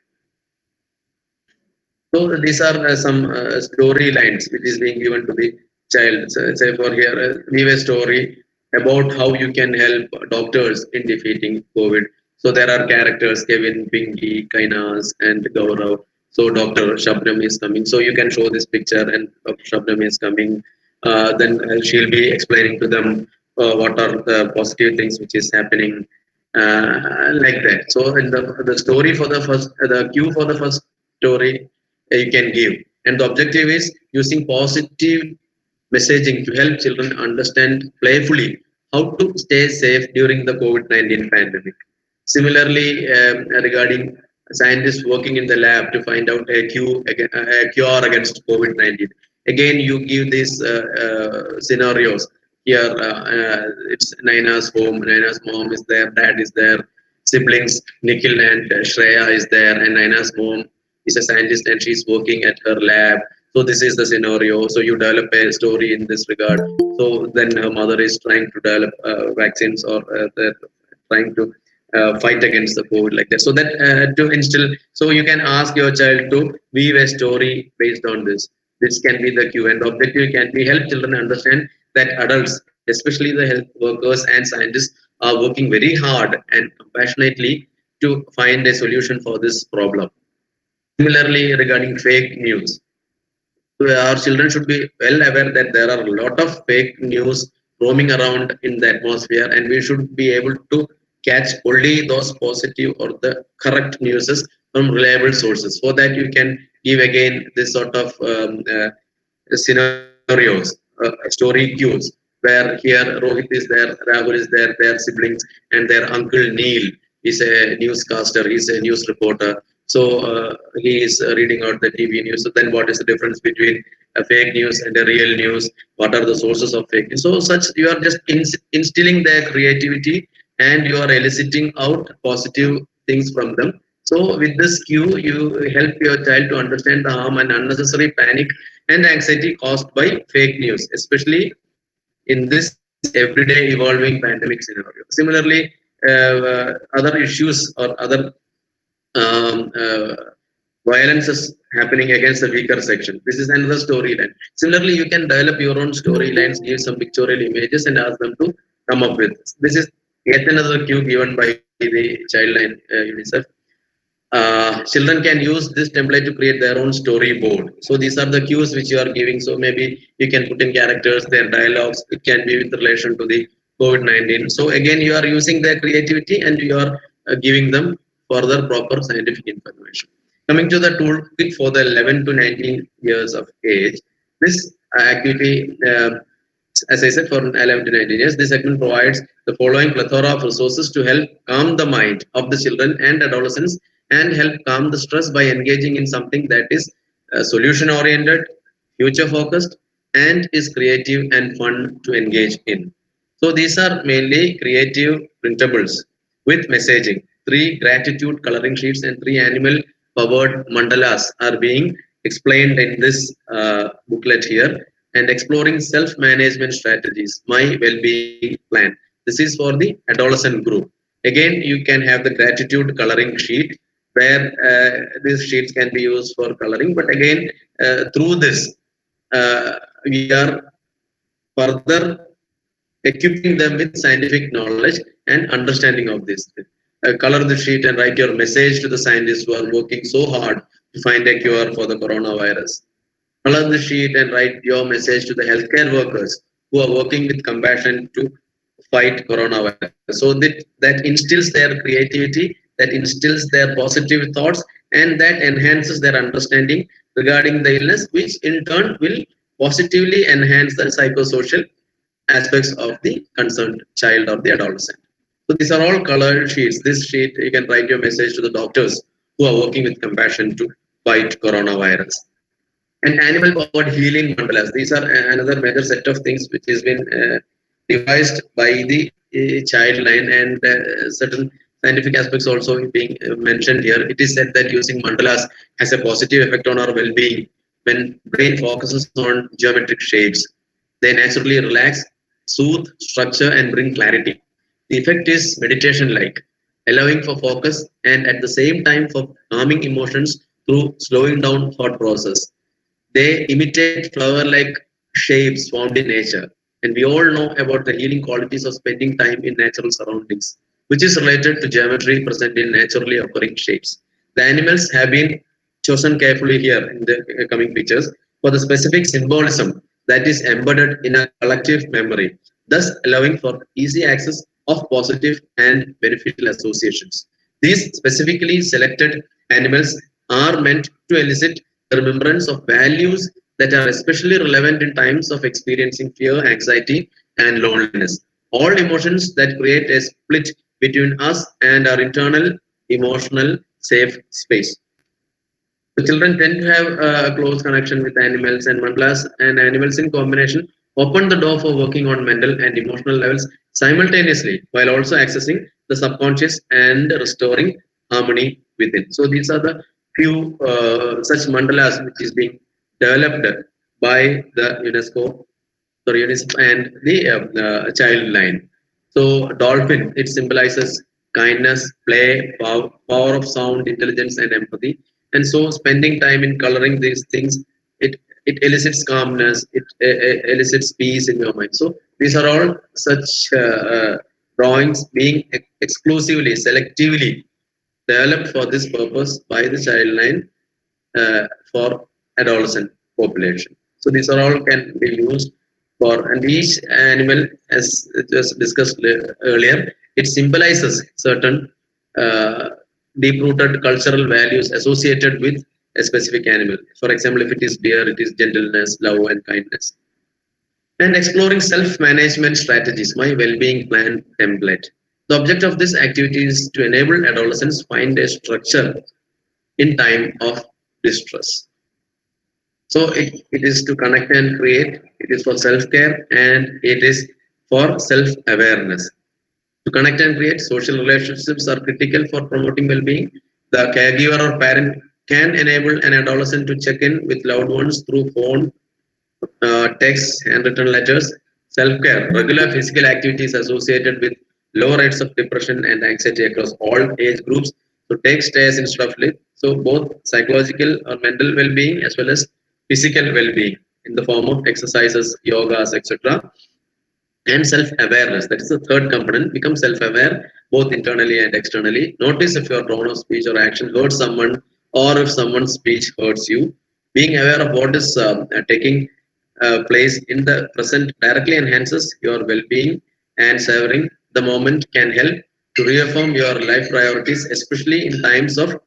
So these are some storylines which is being given to the child. So say for here, leave a story about how you can help doctors in defeating COVID. So there are characters, Kevin, Pinky, Kainas, and Gaurav. So Dr. Shabnam is coming. So you can show this picture and Dr. Shabnam is coming. Then she'll be explaining to them what are the positive things which is happening, like that. So in the story for the first, the cue for the first story you can give. And the objective is using positive messaging to help children understand playfully how to stay safe during the COVID-19 pandemic. Similarly, regarding scientists working in the lab to find out a cure against COVID-19. Again, you give these scenarios. Here, it's Naina's home. Naina's mom is there, dad is there, siblings Nikhil and Shreya is there, and Naina's mom is a scientist and she's working at her lab. So this is the scenario. So you develop a story in this regard. So then her mother is trying to develop vaccines, or they're trying to fight against the COVID, like that. So that to instill, so you can ask your child to weave a story based on this. This can be the cue, and the objective can be help children understand that adults, especially the health workers and scientists, are working very hard and compassionately to find a solution for this problem. Similarly, regarding fake news, so our children should be well aware that there are a lot of fake news roaming around in the atmosphere, and we should be able to catch only those positive or the correct news from reliable sources. For that, you can give again this sort of scenarios, story cues, where here Rohit is there, Rahul is there, their siblings, and their uncle Neil is a newscaster, he's a news reporter. So he is reading out the TV news. So then, what is the difference between a fake news and a real news? What are the sources of fake news? So such you are just instilling their creativity, and you are eliciting out positive things from them. So with this cue, you help your child to understand the harm and unnecessary panic and anxiety caused by fake news, especially in this everyday evolving pandemic scenario. Similarly, other issues or other violence is happening against the weaker section. This is another storyline. Similarly, you can develop your own storylines, give some pictorial images, and ask them to come up with. This is yet another cue given by the Childline UNICEF. Children can use this template to create their own storyboard. So these are the cues which you are giving. So maybe you can put in characters, their dialogues. It can be with relation to the COVID-19. So again, you are using their creativity and you are giving them further proper scientific information. Coming to the toolkit for the 11 to 19 years of age, this activity, as I said, for 11 to 19 years, this segment provides the following plethora of resources to help calm the mind of the children and adolescents and help calm the stress by engaging in something that is solution oriented, future focused, and is creative and fun to engage in. So these are mainly creative printables with messaging. 3 gratitude coloring sheets and 3 animal powered mandalas are being explained in this booklet here, and exploring self-management strategies, my well-being plan. This is for the adolescent group. Again, you can have the gratitude coloring sheet where these sheets can be used for coloring. But again, through this, we are further equipping them with scientific knowledge and understanding of this. Color the sheet and write your message to the scientists who are working so hard to find a cure for the coronavirus. Color the sheet and write your message to the healthcare workers who are working with compassion to fight coronavirus. So that instills their creativity, that instills their positive thoughts, and that enhances their understanding regarding the illness, which in turn will positively enhance the psychosocial aspects of the concerned child or the adolescent. So these are all colored sheets. This sheet, you can write your message to the doctors who are working with compassion to fight coronavirus. And animal powered healing mandalas. These are another major set of things which has been devised by the child line, and certain scientific aspects also being mentioned here. It is said that using mandalas has a positive effect on our well-being. When brain focuses on geometric shapes, they naturally relax, soothe, structure, and bring clarity. The effect is meditation-like, allowing for focus and at the same time for calming emotions through slowing down thought process. They imitate flower-like shapes found in nature. And we all know about the healing qualities of spending time in natural surroundings, which is related to geometry present in naturally occurring shapes. The animals have been chosen carefully here in the coming pictures for the specific symbolism that is embedded in a collective memory, thus allowing for easy access of positive and beneficial associations. These specifically selected animals are meant to elicit the remembrance of values that are especially relevant in times of experiencing fear, anxiety, and loneliness. All emotions that create a split between us and our internal emotional safe space. So children tend to have a close connection with animals, and mandalas and animals in combination open the door for working on mental and emotional levels simultaneously, while also accessing the subconscious and restoring harmony within. So these are the few such mandalas which is being developed by the UNESCO, sorry, UNICEF and the child line. So dolphin, it symbolizes kindness, play, power of sound, intelligence, and empathy. And so spending time in coloring these things, it elicits calmness, it elicits peace in your mind. So these are all such drawings being exclusively, selectively developed for this purpose by the child line for adolescent population. So these are all can be used for, and each animal, as it was discussed earlier, it symbolizes certain uh, deep-rooted cultural values associated with a specific animal. For example, if it is deer, it is gentleness, love, and kindness. And exploring self-management strategies, my well-being plan template. The object of this activity is to enable adolescents find a structure in time of distress. So it is to connect and create, it is for self-care, and it is for self-awareness. To connect and create, social relationships are critical for promoting well-being. The caregiver or parent can enable an adolescent to check in with loved ones through phone, texts, handwritten letters. Self-care, regular physical activities associated with low rates of depression and anxiety across all age groups. So take stairs instead of lift. So both psychological or mental well-being as well as physical well-being in the form of exercises, yogas, etc. And self-awareness, that is the third component. Become self-aware both internally and externally. Notice if your tone of speech or action hurts someone, or if someone's speech hurts you. Being aware of what is taking place in the present directly enhances your well-being, and savoring the moment can help to reaffirm your life priorities, especially in times of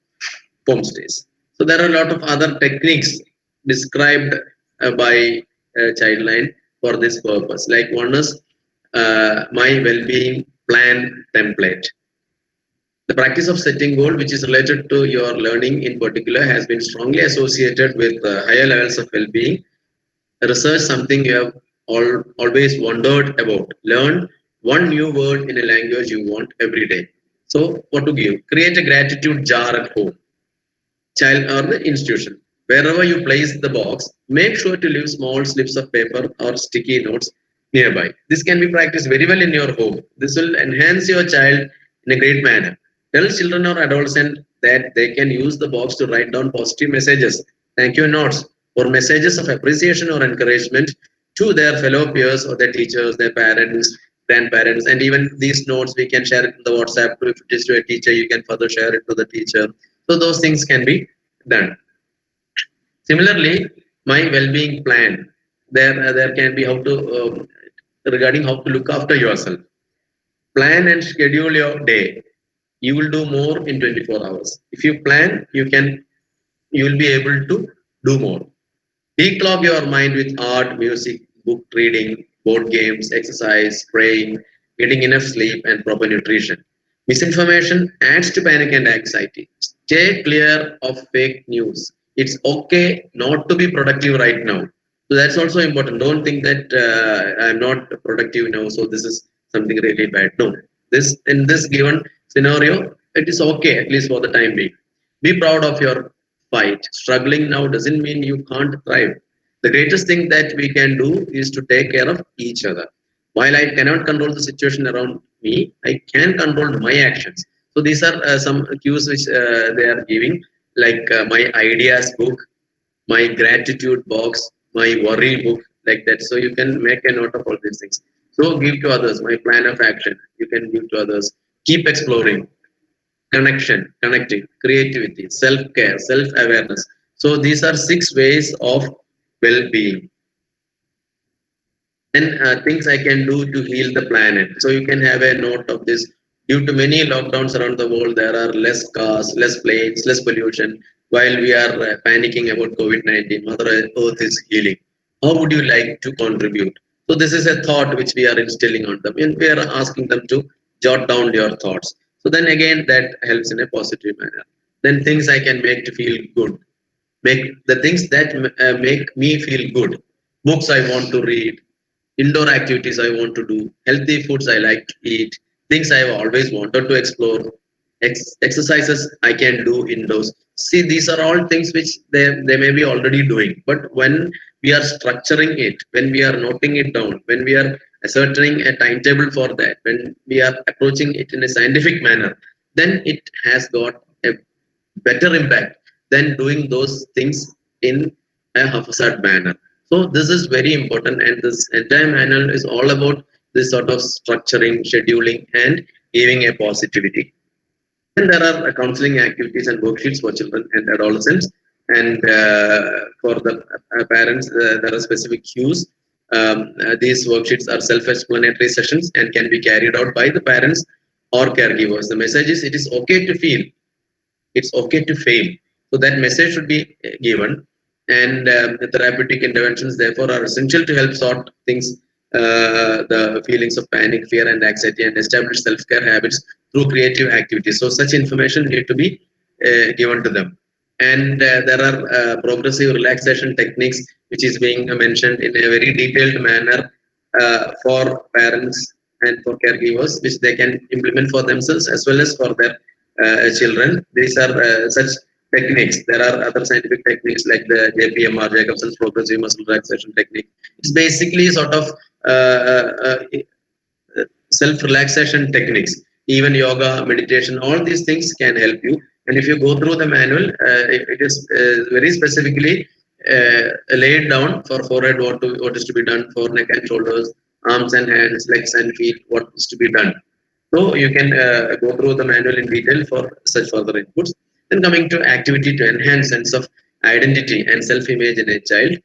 homestays. So there are a lot of other techniques described by Childline for this purpose. Like one is my well-being plan template. The practice of setting goal, which is related to your learning in particular, has been strongly associated with higher levels of well-being. Research something you have always wondered about. Learn one new word in a language you want every day. So what to give? Create a gratitude jar at home, child or the institution. Wherever you place the box, make sure to leave small slips of paper or sticky notes nearby. This can be practiced very well in your home. This will enhance your child in a great manner. Tell children or adolescents that they can use the box to write down positive messages, thank you notes, or messages of appreciation or encouragement to their fellow peers or their teachers, their parents, grandparents, and even these notes we can share it in the WhatsApp. If it is to a teacher, you can further share it to the teacher. So those things can be done. Similarly, my well-being plan. There can be how to regarding how to look after yourself. Plan and schedule your day. You will do more in 24 hours. If you plan, you will be able to do more. Declog your mind with art, music, book reading, board games, exercise, praying, getting enough sleep, and proper nutrition. Misinformation adds to panic and anxiety. Stay clear of fake news. It's okay not to be productive right now. So that's also important. Don't think that I'm not productive now, so this is something really bad. No, this in this given scenario, it is okay at least for the time being. Be proud of your fight. Struggling now doesn't mean you can't thrive. The greatest thing that we can do is to take care of each other. While I cannot control the situation around me, I can control my actions. So these are some cues which they are giving, like my ideas book, my gratitude box, my worry book, like that. So you can make a note of all these things. So give to others, my plan of action. You can give to others. Keep exploring, connection, connecting, creativity, self-care, self-awareness. So these are 6 ways of well-being. And things I can do to heal the planet. So you can have a note of this. Due to many lockdowns around the world, there are less cars, less planes, less pollution. While we are panicking about COVID-19, Mother Earth is healing. How would you like to contribute? So this is a thought which we are instilling on them, and we are asking them to jot down your thoughts. So then again, that helps in a positive manner. Then things I can make to feel good. Make the things that make me feel good. Books I want to read, indoor activities I want to do, healthy foods I like to eat, things I have always wanted to explore, exercises I can do indoors. See, these are all things which they may be already doing. But when we are structuring it, when we are noting it down, when we are ascertaining a timetable for that, when we are approaching it in a scientific manner, then it has got a better impact than doing those things in a haphazard manner. So this is very important, and this entire manual is all about this sort of structuring, scheduling, and giving a positivity. Then there are counseling activities and worksheets for children and adolescents, and for the parents, there are specific cues. These worksheets are self-explanatory sessions and can be carried out by the parents or caregivers. The message is: it is okay to feel, it's okay to fail. So that message should be given, and the therapeutic interventions therefore are essential to help sort things, the feelings of panic, fear, and anxiety, and establish self-care habits through creative activities. So such information need to be given to them. And there are progressive relaxation techniques, which is being mentioned in a very detailed manner for parents and for caregivers, which they can implement for themselves as well as for their children. These are such techniques. There are other scientific techniques like the JPMR, Jacobson's progressive muscle relaxation technique. It's basically sort of self-relaxation techniques. Even yoga, meditation, all these things can help you. And if you go through the manual, it is very specifically laid down for forehead what is to be done, for neck and shoulders, arms and hands, legs and feet, what is to be done. So you can go through the manual in detail for such further inputs. Then coming to activity to enhance sense of identity and self-image in a child,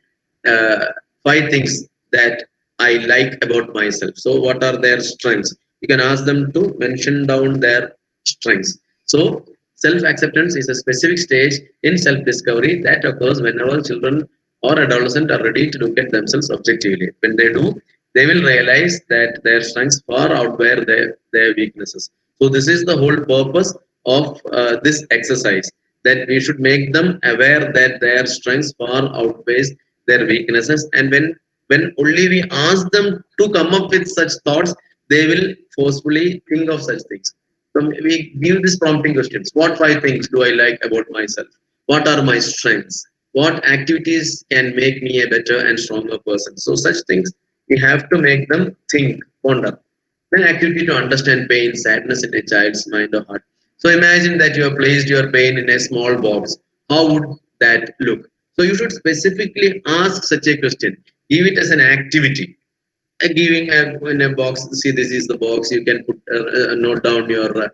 uh, 5 things that I like about myself. So what are their strengths? You can ask them to mention down their strengths. So self-acceptance is a specific stage in self-discovery that occurs whenever children or adolescents are ready to look at themselves objectively. When they do, they will realize that their strengths far outweigh their weaknesses. So this is the whole purpose of this exercise, that we should make them aware that their strengths far outweighs their weaknesses, and when only we ask them to come up with such thoughts, they will forcefully think of such things. So we give these prompting questions: what 5 things do I like about myself? What are my strengths? What activities can make me a better and stronger person? So such things we have to make them think, ponder. Then activity to understand pain, sadness in a child's mind or heart. So imagine that you have placed your pain in a small box. How would that look? So you should specifically ask such a question. Give it as an activity. Giving in a box. See, this is the box. You can put note down your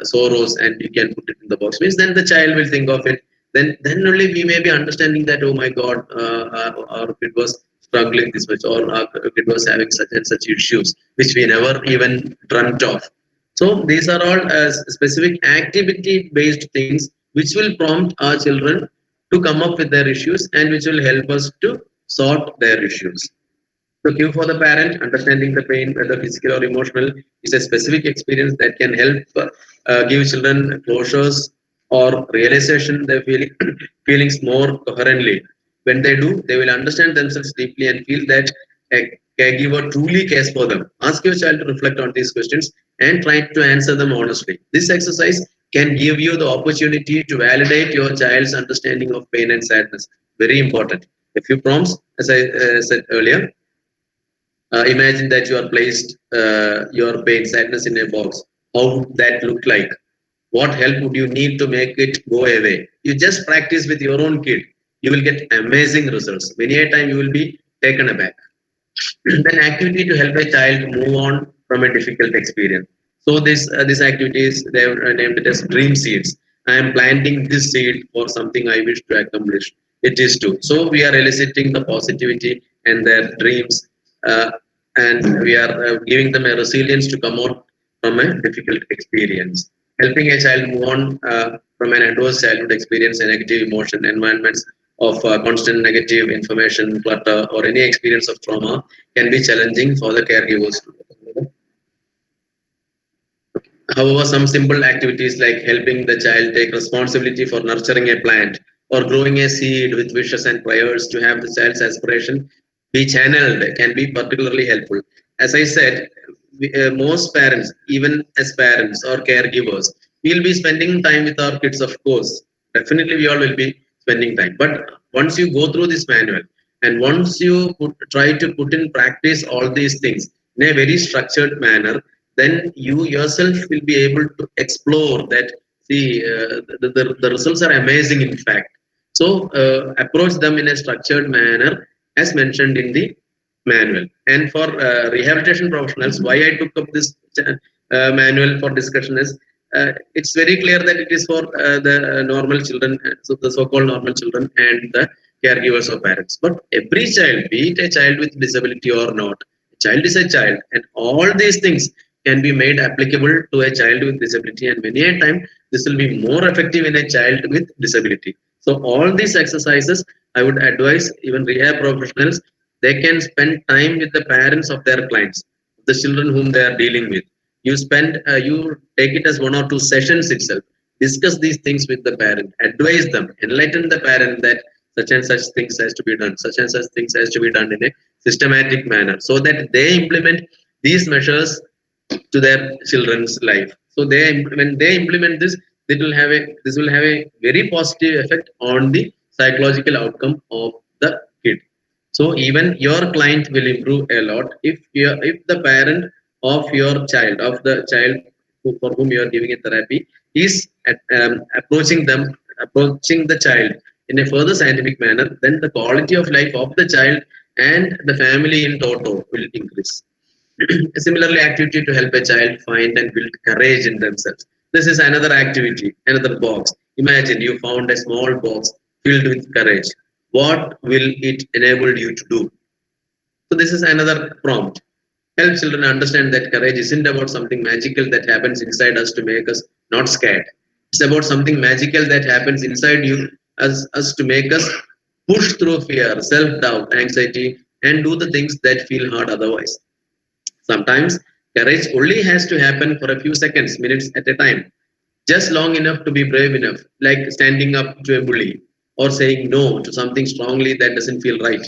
sorrows, and you can put it in the box. Means then the child will think of it. Then only we may be understanding that, oh my God, our kid was struggling this much, or our kid was having such and such issues which we never even dreamt of. So these are all specific activity-based things which will prompt our children to come up with their issues, and which will help us to sort their issues. So cue for the parent: understanding the pain, whether physical or emotional, is a specific experience that can help give children closures or realization their feelings more coherently. When they do, they will understand themselves deeply and feel that a caregiver truly cares for them. Ask your child to reflect on these questions and try to answer them honestly. This exercise can give you the opportunity to validate your child's understanding of pain and sadness. Very important. A few prompts, as I said earlier. Imagine that you are placed your pain, sadness in a box. How would that look like? What help would you need to make it go away? You just practice with your own kid. You will get amazing results. Many a time you will be taken aback. Then activity to help a child move on from a difficult experience. So this activity is they have named it as dream seeds. I am planting this seed for something I wish to accomplish. It is too. So we are eliciting the positivity and their dreams, uh, and we are giving them a resilience to come out from a difficult experience. Helping a child move on from an adverse childhood experience, a negative emotion, environments of constant negative information, clutter, or any experience of trauma can be challenging for the caregivers. However, some simple activities like helping the child take responsibility for nurturing a plant or growing a seed with wishes and prayers to have the child's aspiration be channeled can be particularly helpful. As I said, most parents, even as parents or caregivers, we'll be spending time with our kids, of course. Definitely, we all will be spending time. But once you go through this manual and once you try to put in practice all these things in a very structured manner, then you yourself will be able to explore that. See, the results are amazing, in fact. So, approach them in a structured manner as mentioned in the manual. And for rehabilitation professionals, why I took up this manual for discussion is it's very clear that it is for the normal children, so the so-called normal children and the caregivers of parents. But every child, be it a child with disability or not, a child is a child, and all these things can be made applicable to a child with disability. And many a time, this will be more effective in a child with disability. So all these exercises, I would advise even rehab professionals, they can spend time with the parents of their clients, the children whom they are dealing with. You take it as one or two sessions itself. Discuss these things with the parent, advise them, enlighten the parent that such and such things has to be done, such and such things has to be done in a systematic manner, so that they implement these measures to their children's life. So when they implement this, this will have a very positive effect on the psychological outcome of the kid. So even your client will improve a lot if the parent of the child for whom you are giving a therapy is approaching the child in a further scientific manner, then the quality of life of the child and the family in toto will increase. Similarly, activity to help a child find and build courage in themselves. This is another activity, another box. Imagine you found a small box filled with courage. What will it enable you to do? So this is another prompt. Help children understand that courage isn't about something magical that happens inside us to make us not scared. It's about something magical that happens inside you as us to make us push through fear, self-doubt, anxiety, and do the things that feel hard otherwise. Sometimes courage only has to happen for a few seconds, minutes at a time, just long enough to be brave enough, like standing up to a bully or saying no to something strongly that doesn't feel right.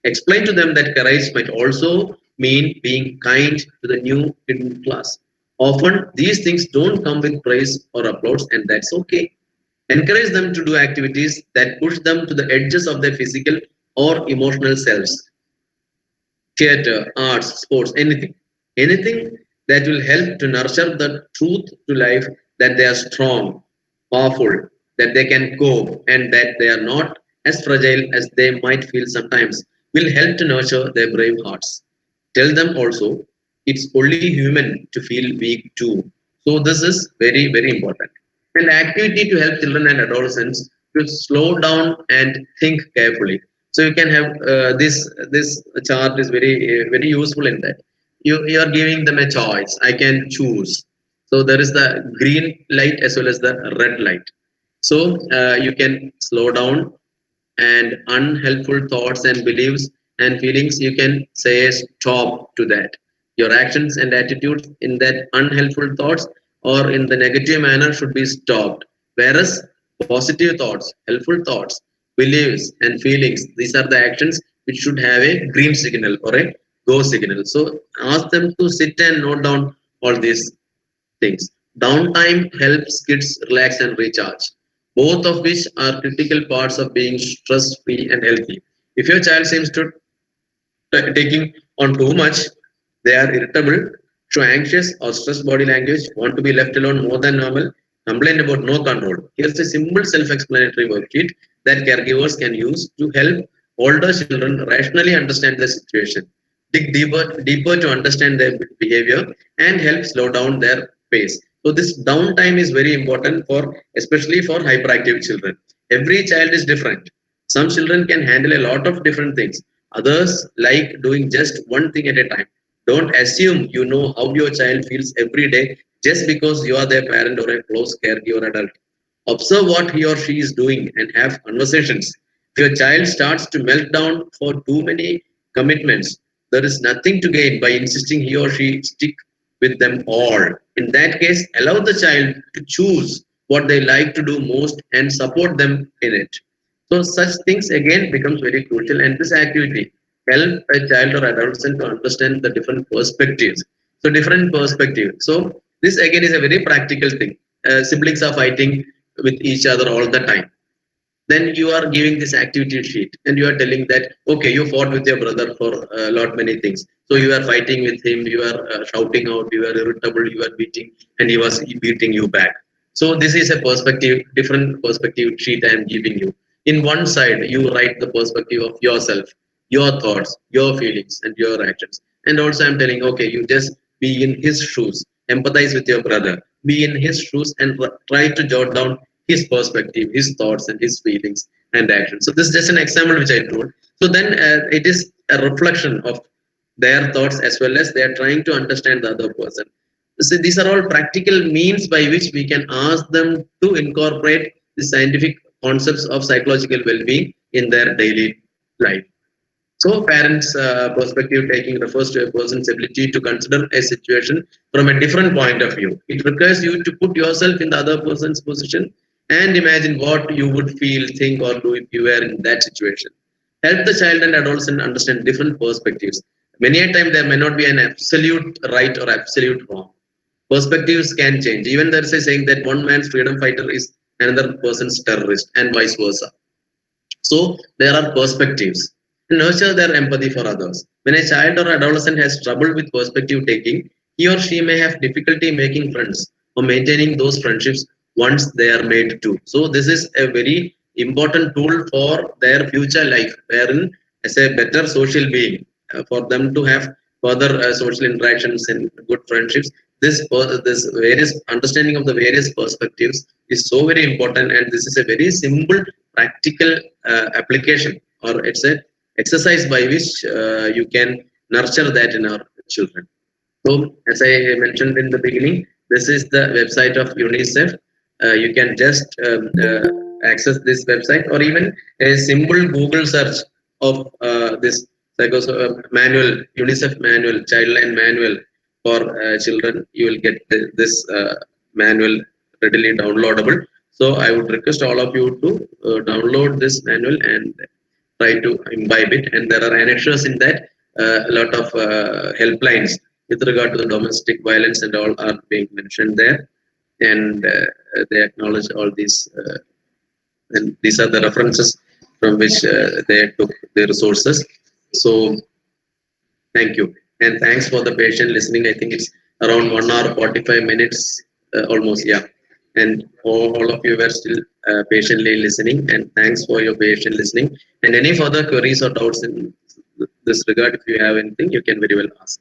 Explain to them that courage might also mean being kind to the new kid in class. Often, these things don't come with praise or applause, and that's okay. Encourage them to do activities that push them to the edges of their physical or emotional selves. Theater, arts, sports, anything. Anything that will help to nurture the truth to life that they are strong, powerful, that they can cope, and that they are not as fragile as they might feel sometimes will help to nurture their brave hearts. Tell them also it's only human to feel weak too. So this is very, very important. And activity to help children and adolescents to slow down and think carefully. So you can have this chart is very useful in that. You are giving them a choice. I can choose. So there is the green light as well as the red light. So you can slow down, and unhelpful thoughts and beliefs and feelings, you can say stop to that. Your actions and attitudes in that unhelpful thoughts or in the negative manner should be stopped. Whereas positive thoughts, helpful thoughts, beliefs and feelings, these are the actions which should have a green signal or a go signal. So ask them to sit and note down all these things. Downtime helps kids relax and recharge, both of which are critical parts of being stress free and healthy. If your child seems to taking on too much, they are irritable, show anxious or stressed body language, want to be left alone more than normal, complain about no control. Here's a simple self explanatory worksheet that caregivers can use to help older children rationally understand the situation, dig deeper to understand their behavior, and help slow down their pace. So this downtime is very important for especially for hyperactive children. Every child is different. Some children can handle a lot of different things. Others like doing just one thing at a time. Don't assume you know how your child feels every day just because you are their parent or a close caregiver adult. Observe what he or she is doing and have conversations. If your child starts to melt down for too many commitments, there is nothing to gain by insisting he or she stick with them all. In that case, allow the child to choose what they like to do most and support them in it. So such things again becomes very crucial, and this activity help a child or adolescent to understand the different perspectives. So different perspective. So this again is a very practical thing. Siblings are fighting with each other all the time. Then you are giving this activity sheet and you are telling that, okay, you fought with your brother for a lot many things. So you are fighting with him, you are shouting out, you are irritable, you are beating, and he was beating you back. So this is a perspective, different perspective sheet I am giving you. In one side, you write the perspective of yourself, your thoughts, your feelings, and your actions. And also I'm telling, okay, you just be in his shoes, empathize with your brother, be in his shoes, and try to jot down his perspective, his thoughts, and his feelings and actions. So this is just an example which I told. So then it is a reflection of their thoughts as well as they are trying to understand the other person. So these are all practical means by which we can ask them to incorporate the scientific concepts of psychological well-being in their daily life. So parents' perspective taking refers to a person's ability to consider a situation from a different point of view. It requires you to put yourself in the other person's position and imagine what you would feel, think, or do if you were in that situation. Help the child and adolescent understand different perspectives. Many a time there may not be an absolute right or absolute wrong. Perspectives can change. Even there is a saying that one man's freedom fighter is another person's terrorist, and vice versa. So there are perspectives. Nurture their empathy for others. When a child or adolescent has trouble with perspective taking, he or she may have difficulty making friends or maintaining those friendships once they are made to. So this is a very important tool for their future life, wherein as a better social being, for them to have further social interactions and good friendships. This various understanding of the various perspectives is so very important, and this is a very simple practical application, or it's a exercise by which you can nurture that in our children. So, as I mentioned in the beginning, this is the website of UNICEF. You can just access this website, or even a simple Google search of this manual, UNICEF manual, childline manual for children. You will get this manual readily downloadable. So, I would request all of you to download this manual and try to imbibe it. And there are annexures in that, a lot of helplines with regard to the domestic violence and all are being mentioned there, and they acknowledge all these, and these are the references from which they took the resources. So thank you, and thanks for the patient listening. I think it's around 1 hour 45 minutes, almost, yeah. And all of you were still patiently listening, and thanks for your patient listening. And any further queries or doubts in this regard, if you have anything, you can very well ask.